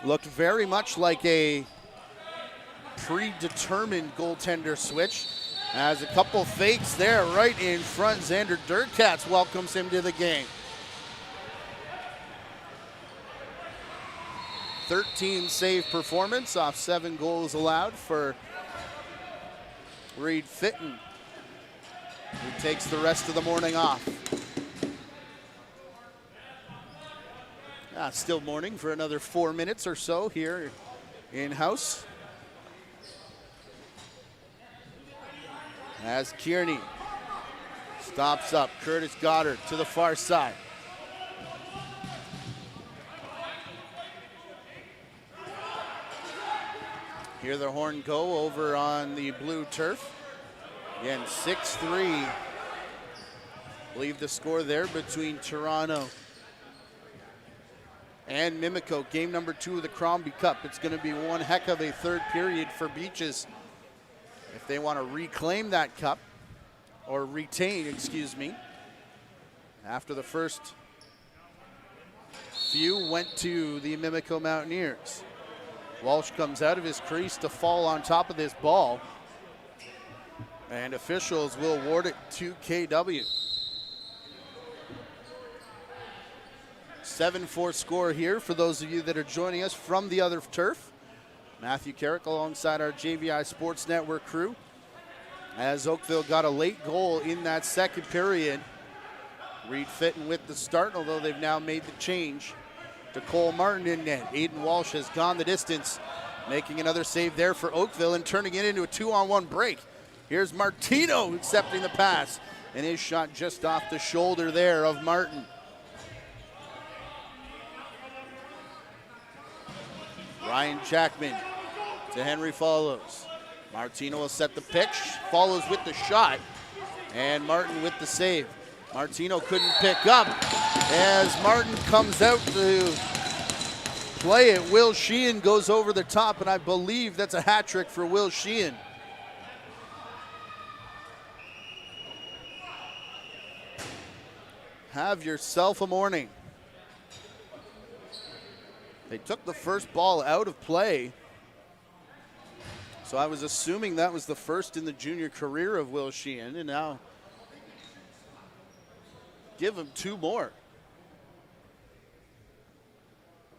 looked very much like a predetermined goaltender switch Has a couple fakes there right in front. Xander Durkatz welcomes him to the game. 13 save performance off 7 goals allowed for Reed Fitton, who takes the rest of the morning off. Still morning for another 4 minutes or so here in-house. As Kearney stops up, Curtis Goddard to the far side. Hear the horn go over on the blue turf. Again, 6-3. I believe the score there between Toronto and Mimico. Game number 2 of the Crombie Cup. It's going to be one heck of a third period for Beaches if they want to reclaim that cup, or retain, excuse me. After the first few went to the Mimico Mountaineers. Walsh comes out of his crease to fall on top of this ball, and officials will award it to KW. 7-4 score here for those of you that are joining us from the other turf. Matthew Carrick alongside our JVI Sports Network crew, as Oakville got a late goal in that second period. Reed Fitton with the start, although they've now made the change to Cole Martin in net. Aiden Walsh has gone the distance, making another save there for Oakville and turning it into a 2-on-1 break. Here's Martino accepting the pass, and his shot just off the shoulder there of Martin. Ryan Jackman to Henry Follows. Martino will set the pitch, Follows with the shot, and Martin with the save. Martino couldn't pick up as Martin comes out to play it. Will Sheehan goes over the top, and I believe that's a hat trick for Will Sheehan. Have yourself a morning. They took the first ball out of play, so I was assuming that was the first in the junior career of Will Sheehan, and now give him 2 more.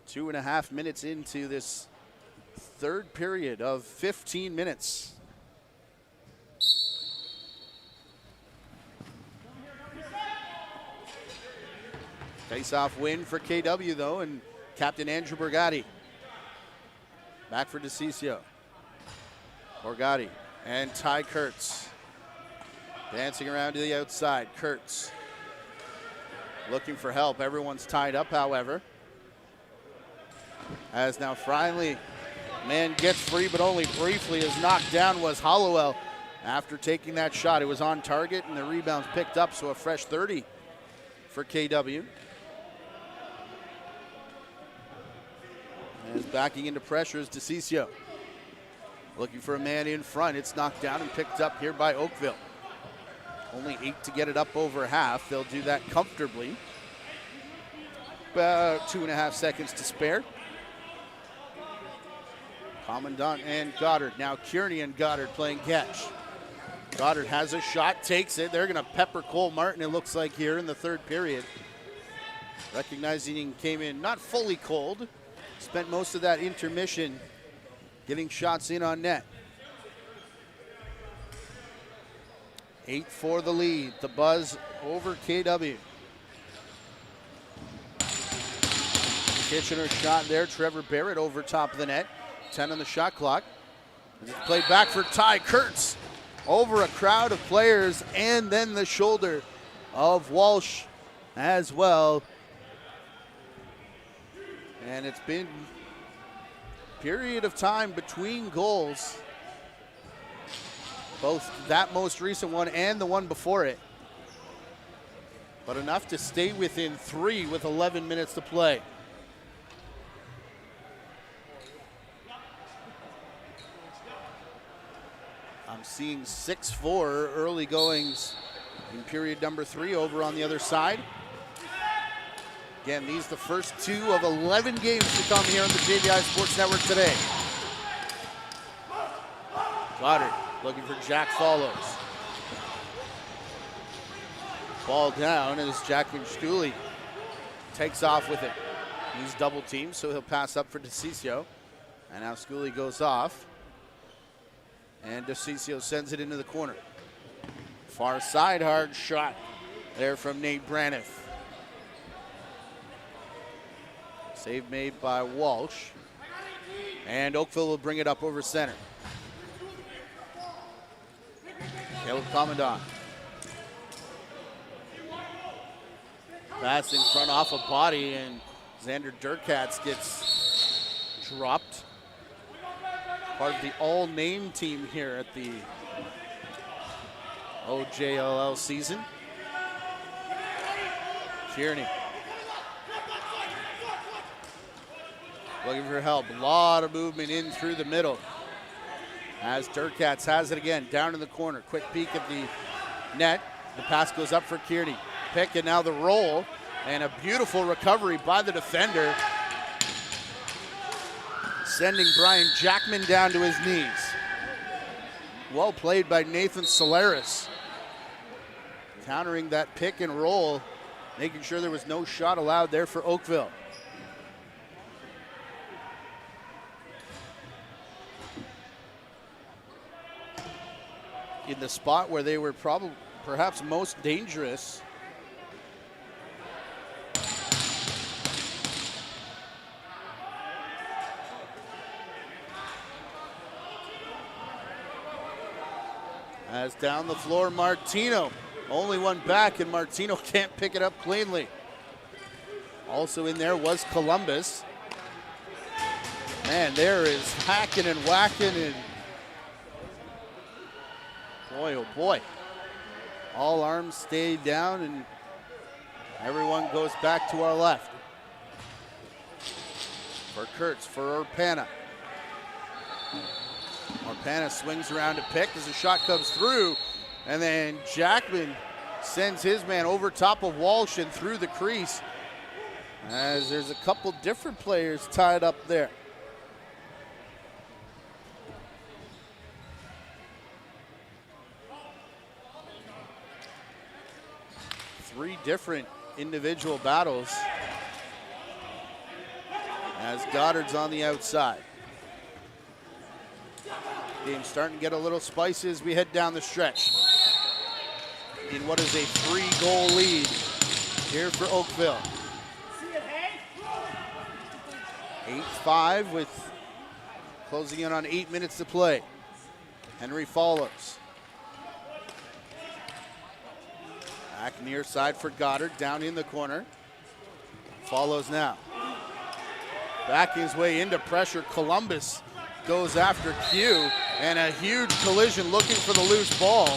2.5 minutes into this third period of 15 minutes. Face-off win for KW though, and Captain Andrew Borgatti. Back for DeCiccio. Borgatti and Ty Kurtz. Dancing around to the outside. Kurtz looking for help. Everyone's tied up, however. As now finally, man gets free, but only briefly, as knocked down was Hollowell after taking that shot. It was on target, and the rebound's picked up, so a fresh 30 for KW. As backing into pressure is DeCiccio. Looking for a man in front. It's knocked down and picked up here by Oakville. Only 8 to get it up over half. They'll do that comfortably. About 2.5 seconds to spare. Commandant and Goddard. Now Kearney and Goddard playing catch. Goddard has a shot, takes it. They're going to pepper Cole Martin, it looks like, here in the third period. Recognizing he came in not fully cold. Spent most of that intermission getting shots in on net. 8-4 the lead. The buzz over KW. Kitchener shot there. Trevor Barrett over top of the net. 10 on the shot clock. It's played back for Ty Kurtz over a crowd of players, and then the shoulder of Walsh as well. And it's been a period of time between goals, both that most recent one and the one before it, but enough to stay within 3 with 11 minutes to play. I'm seeing 6-4 early goings in period number 3 over on the other side. Again, these are the first 2 of 11 games to come here on the JVI Sports Network today. Goddard looking for Jack Follows. Ball down as Jackman Stooley takes off with it. He's double teamed, so he'll pass up for DeCiccio. And now Stooley goes off. And DeCiccio sends it into the corner. Far side, hard shot there from Nate Braniff. Save made by Walsh. And Oakville will bring it up over center. Caleb Commandant. Pass in front off a body, and Xander Durkatz gets dropped. Part of the all-name team here at the OJLL season. Kearney. Looking for help. A lot of movement in through the middle. As Durkatz has it again, down in the corner. Quick peek at the net. The pass goes up for Kearney. Pick, and now the roll. And a beautiful recovery by the defender, sending Brian Jackman down to his knees. Well played by Nathan Solaris. Countering that pick and roll, making sure there was no shot allowed there for Oakville. In the spot where they were perhaps most dangerous. As down the floor, Martino. Only one back, and Martino can't pick it up cleanly. Also in there was Columbus. Man, there is hacking and whacking, and boy, oh boy. All arms stay down, and everyone goes back to our left. For Kurtz, for Urpana. Urpana swings around to pick as the shot comes through, and then Jackman sends his man over top of Walsh and through the crease, as there's a couple different players tied up there. Three different individual battles as Goddard's on the outside. Game's starting to get a little spicy as we head down the stretch in what is a 3-goal lead here for Oakville. 8-5 with closing in on 8 minutes to play. Henry follows. Back near side for Goddard, down in the corner. Follows now. Backing his way into pressure, Columbus goes after Q, and a huge collision looking for the loose ball.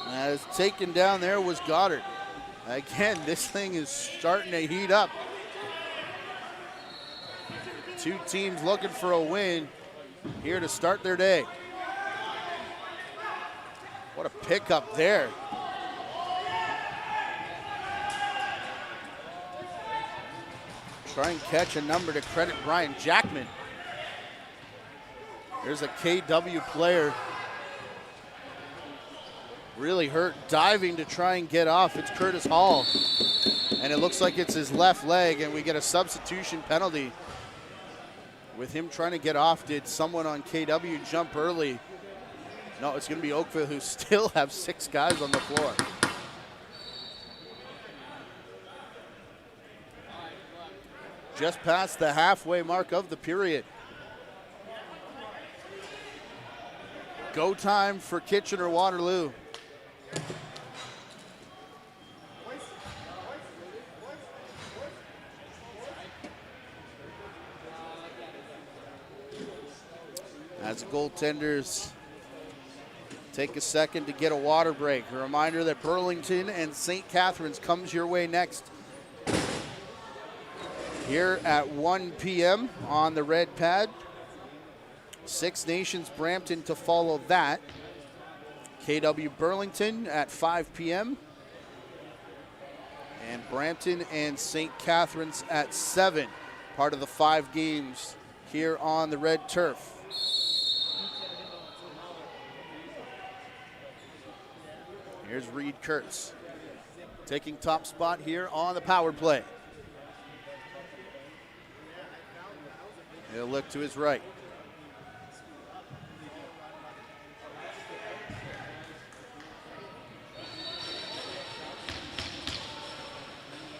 As taken down there was Goddard. Again, this thing is starting to heat up. Two teams looking for a win here to start their day. What a pickup there. Try and catch a number to credit Brian Jackman. There's a KW player really hurt, diving to try and get off. It's Curtis Hall, and it looks like it's his left leg, and we get a substitution penalty with him trying to get off. Did someone on KW jump early? No, it's going to be Oakville, who still have 6 guys on the floor. Just past the halfway mark of the period. Go time for Kitchener-Waterloo. As the goaltenders take a second to get a water break. A reminder that Burlington and St. Catharines comes your way next here at 1 p.m. on the red pad. Six Nations Brampton to follow that. KW Burlington at 5 p.m. And Brampton and St. Catharines at 7. Part of the 5 games here on the red turf. Here's Reed Kurtz taking top spot here on the power play. He'll look to his right.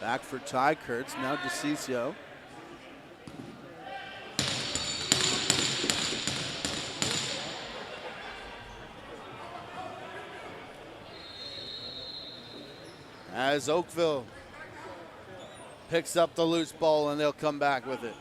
Back for Ty Kurtz, now DeCiccio. As Oakville picks up the loose ball and they'll come back with it.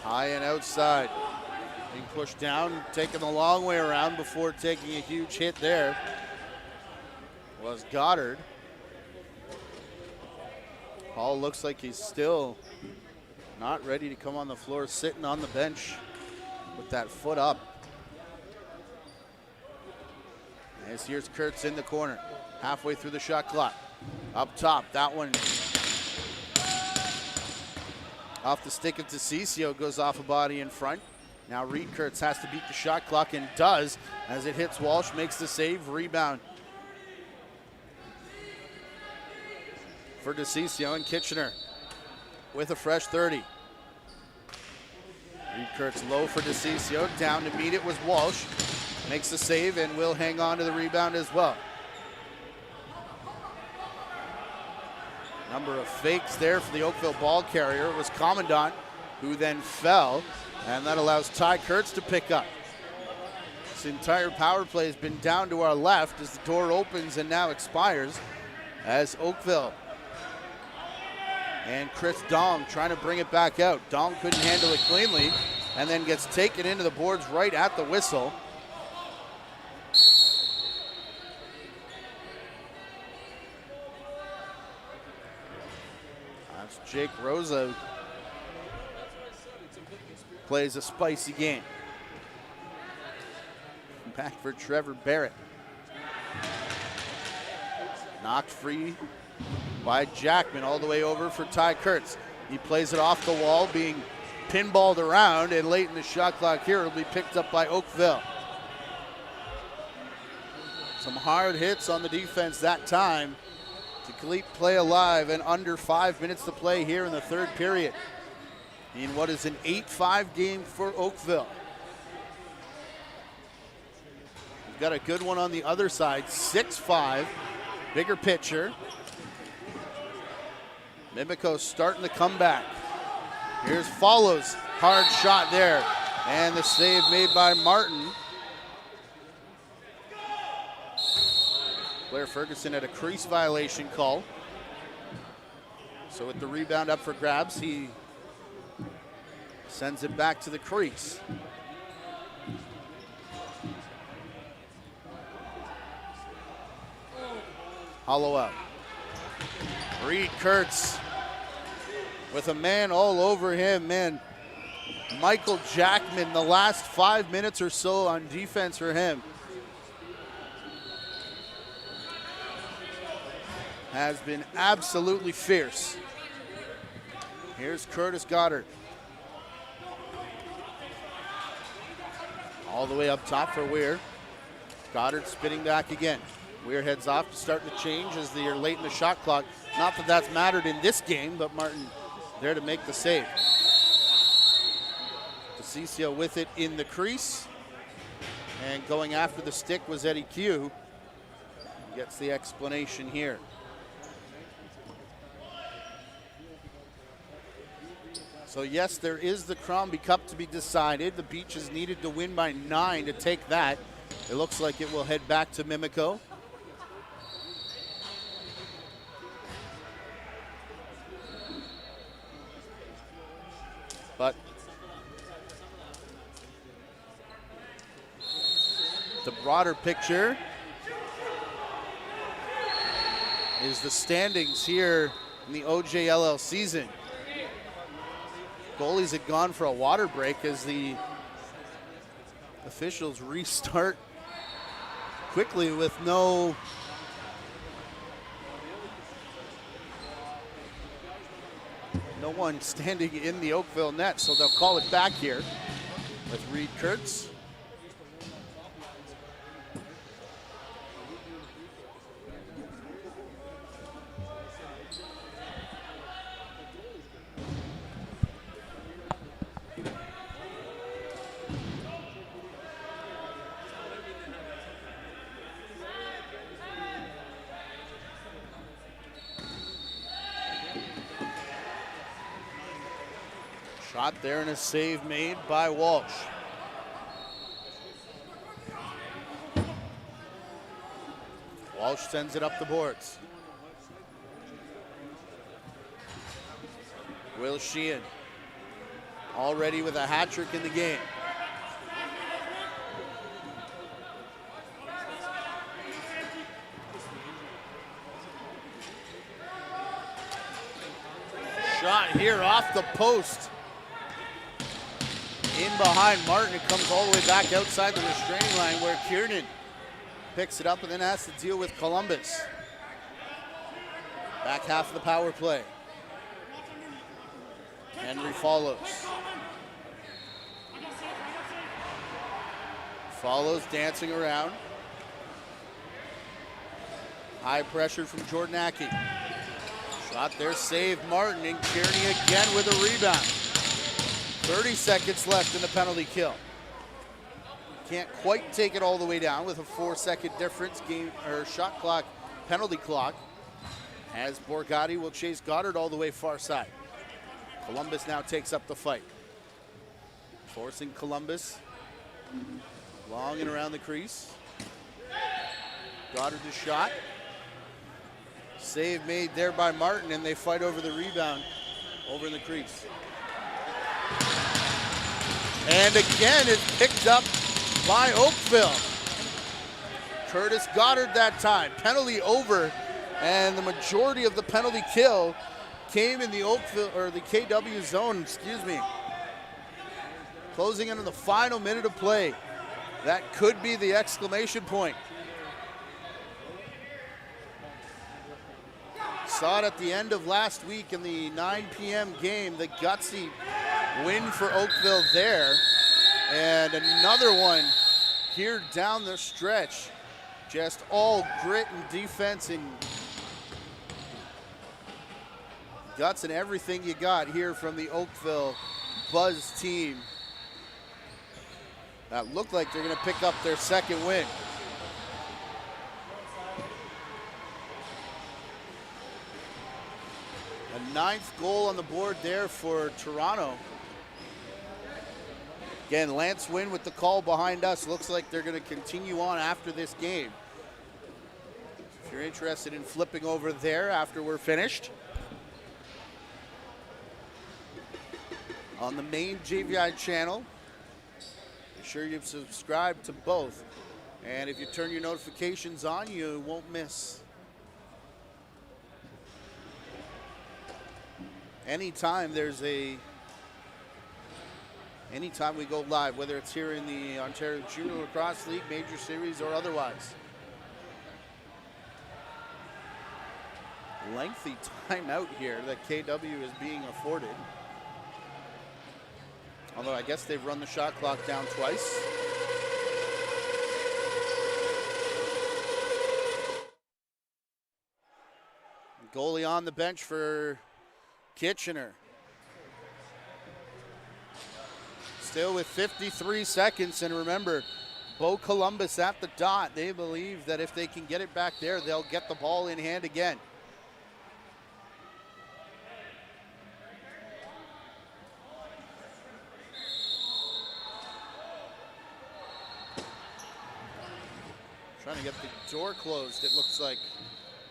High and outside. Being pushed down, taking the long way around before taking a huge hit there was Goddard. Hall looks like he's still not ready to come on the floor, sitting on the bench with that foot up. As here's Kurtz in the corner, halfway through the shot clock. Up top, that one off the stick of DeCiccio, goes off a body in front. Now Reed Kurtz has to beat the shot clock and does as it hits Walsh, makes the save, rebound for DeCiccio, and Kitchener with a fresh 30. Reed Kurtz low for DeCiccio, down to meet it was Walsh. Makes the save and will hang on to the rebound as well. Number of fakes there for the Oakville ball carrier. It was Commandant who then fell, and that allows Ty Kurtz to pick up. This entire power play has been down to our left as the door opens and now expires as Oakville and Chris Dong trying to bring it back out. Dong couldn't handle it cleanly and then gets taken into the boards right at the whistle. That's Jake Rosa. Plays a spicy game. Back for Trevor Barrett. Knocked free by Jackman all the way over for Ty Kurtz. He plays it off the wall, being pinballed around, and late in the shot clock here, it'll be picked up by Oakville. Some hard hits on the defense that time to keep play alive, and under 5 minutes to play here in the third period in what is an 8-5 game for Oakville. We've got a good one on the other side, 6-5, bigger picture. Mimico starting the comeback. Here's Follows, hard shot there, and the save made by Martin. Blair Ferguson had a crease violation call. So with the rebound up for grabs, he sends it back to the crease. Hollow out. Reed Kurtz with a man all over him, man. Michael Jackman, the last 5 minutes or so on defense for him has been absolutely fierce. Here's Curtis Goddard. All the way up top for Weir. Goddard spinning back again. Weir heads off, starting to change as they are late in the shot clock. Not that that's mattered in this game, but Martin there to make the save. DeCiccio with it in the crease. And going after the stick was Eddie Q. Gets the explanation here. So yes, there is the Crombie Cup to be decided. The Beaches needed to win by 9 to take that. It looks like it will head back to Mimico. But the broader picture is the standings here in the OJLL season. Goalies had gone for a water break as the officials restart quickly with no No one standing in the Oakville net, so they'll call it back here with Reed Kurtz. Shot there and a save made by Walsh. Walsh sends it up the boards. Will Sheehan already with a hat trick in the game. Shot here off the post. In behind Martin, it comes all the way back outside the restraining line where Kiernan picks it up and then has to deal with Columbus. Back half of the power play. Henry follows. Follows, dancing around. High pressure from Jordan Ackey. Shot there, save Martin, and Kearney again with a rebound. 30 seconds left in the penalty kill. Can't quite take it all the way down with a 4-second difference game or shot clock, penalty clock, as Borgatti will chase Goddard all the way far side. Columbus now takes up the fight. Forcing Columbus long and around the crease. Goddard the shot. Save made there by Martin, and they fight over the rebound over in the crease. And again, it's picked up by Oakville. Curtis Goddard that time. Penalty over, and the majority of the penalty kill came in the Oakville, or the KW zone, excuse me. Closing into the final minute of play. That could be the exclamation point. Saw it at the end of last week in the 9 p.m. game, the gutsy win for Oakville there. And another one here down the stretch. Just all grit and defense and guts and everything you got here from the Oakville Buzz team. That looked like they're going to pick up their second win. A 9th goal on the board there for Toronto. Again, Lance Wynn with the call behind us. Looks like they're going to continue on after this game. If you're interested in flipping over there after we're finished, on the main JVI channel, be sure you subscribe to both. And if you turn your notifications on, you won't miss anytime we go live, whether it's here in the Ontario Junior Lacrosse League, Major Series, or otherwise. Lengthy timeout here that KW is being afforded. Although I guess they've run the shot clock down twice. Goalie on the bench for Kitchener. Still with 53 seconds, and remember, Bo Columbus at the dot. They believe that if they can get it back there, they'll get the ball in hand again. Trying to get the door closed, it looks like,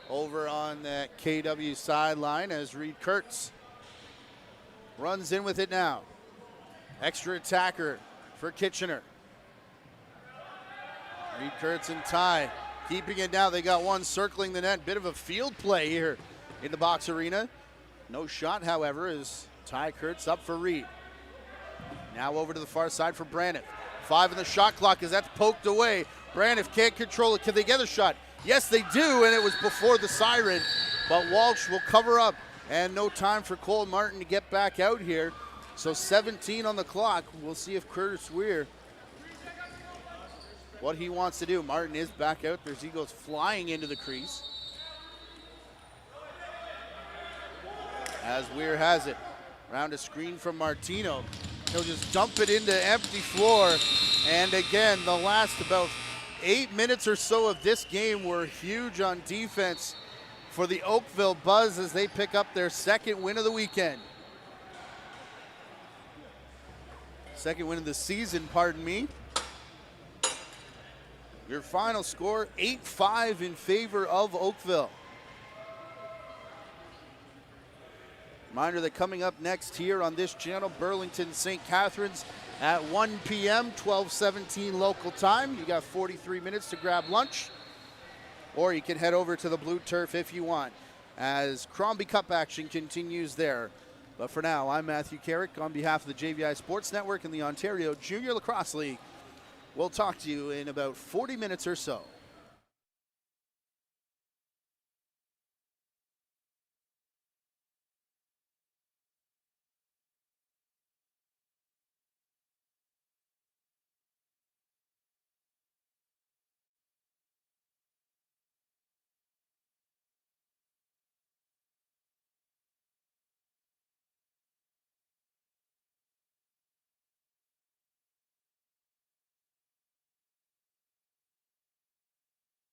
over on that KW sideline as Reed Kurtz runs in with it now. Extra attacker for Kitchener. Reed Kurtz and Ty keeping it now. They got one circling the net. Bit of a field play here in the box arena. No shot, however, as Ty Kurtz up for Reed. Now over to the far side for Braniff. 5 in the shot clock as that's poked away. Braniff can't control it. Can they get a shot? Yes, they do, and it was before the siren. But Walsh will cover up And no time for Cole Martin to get back out here. So 17 on the clock. We'll see if Curtis Weir, what he wants to do. Martin is back out there as he goes flying into the crease. As Weir has it, around a screen from Martino. He'll just dump it into empty floor. And again, the last about 8 minutes or so of this game were huge on defense for the Oakville Buzz as they pick up their second win of the weekend. Second win of the season, pardon me. Your final score, 8-5 in favor of Oakville. Reminder that coming up next here on this channel, Burlington St. Catharines at 1 p.m., 12:17 local time. You got 43 minutes to grab lunch, or you can head over to the blue turf if you want, as Crombie Cup action continues there. But for now, I'm Matthew Carrick on behalf of the JVI Sports Network and the Ontario Junior Lacrosse League. We'll talk to you in about 40 minutes or so.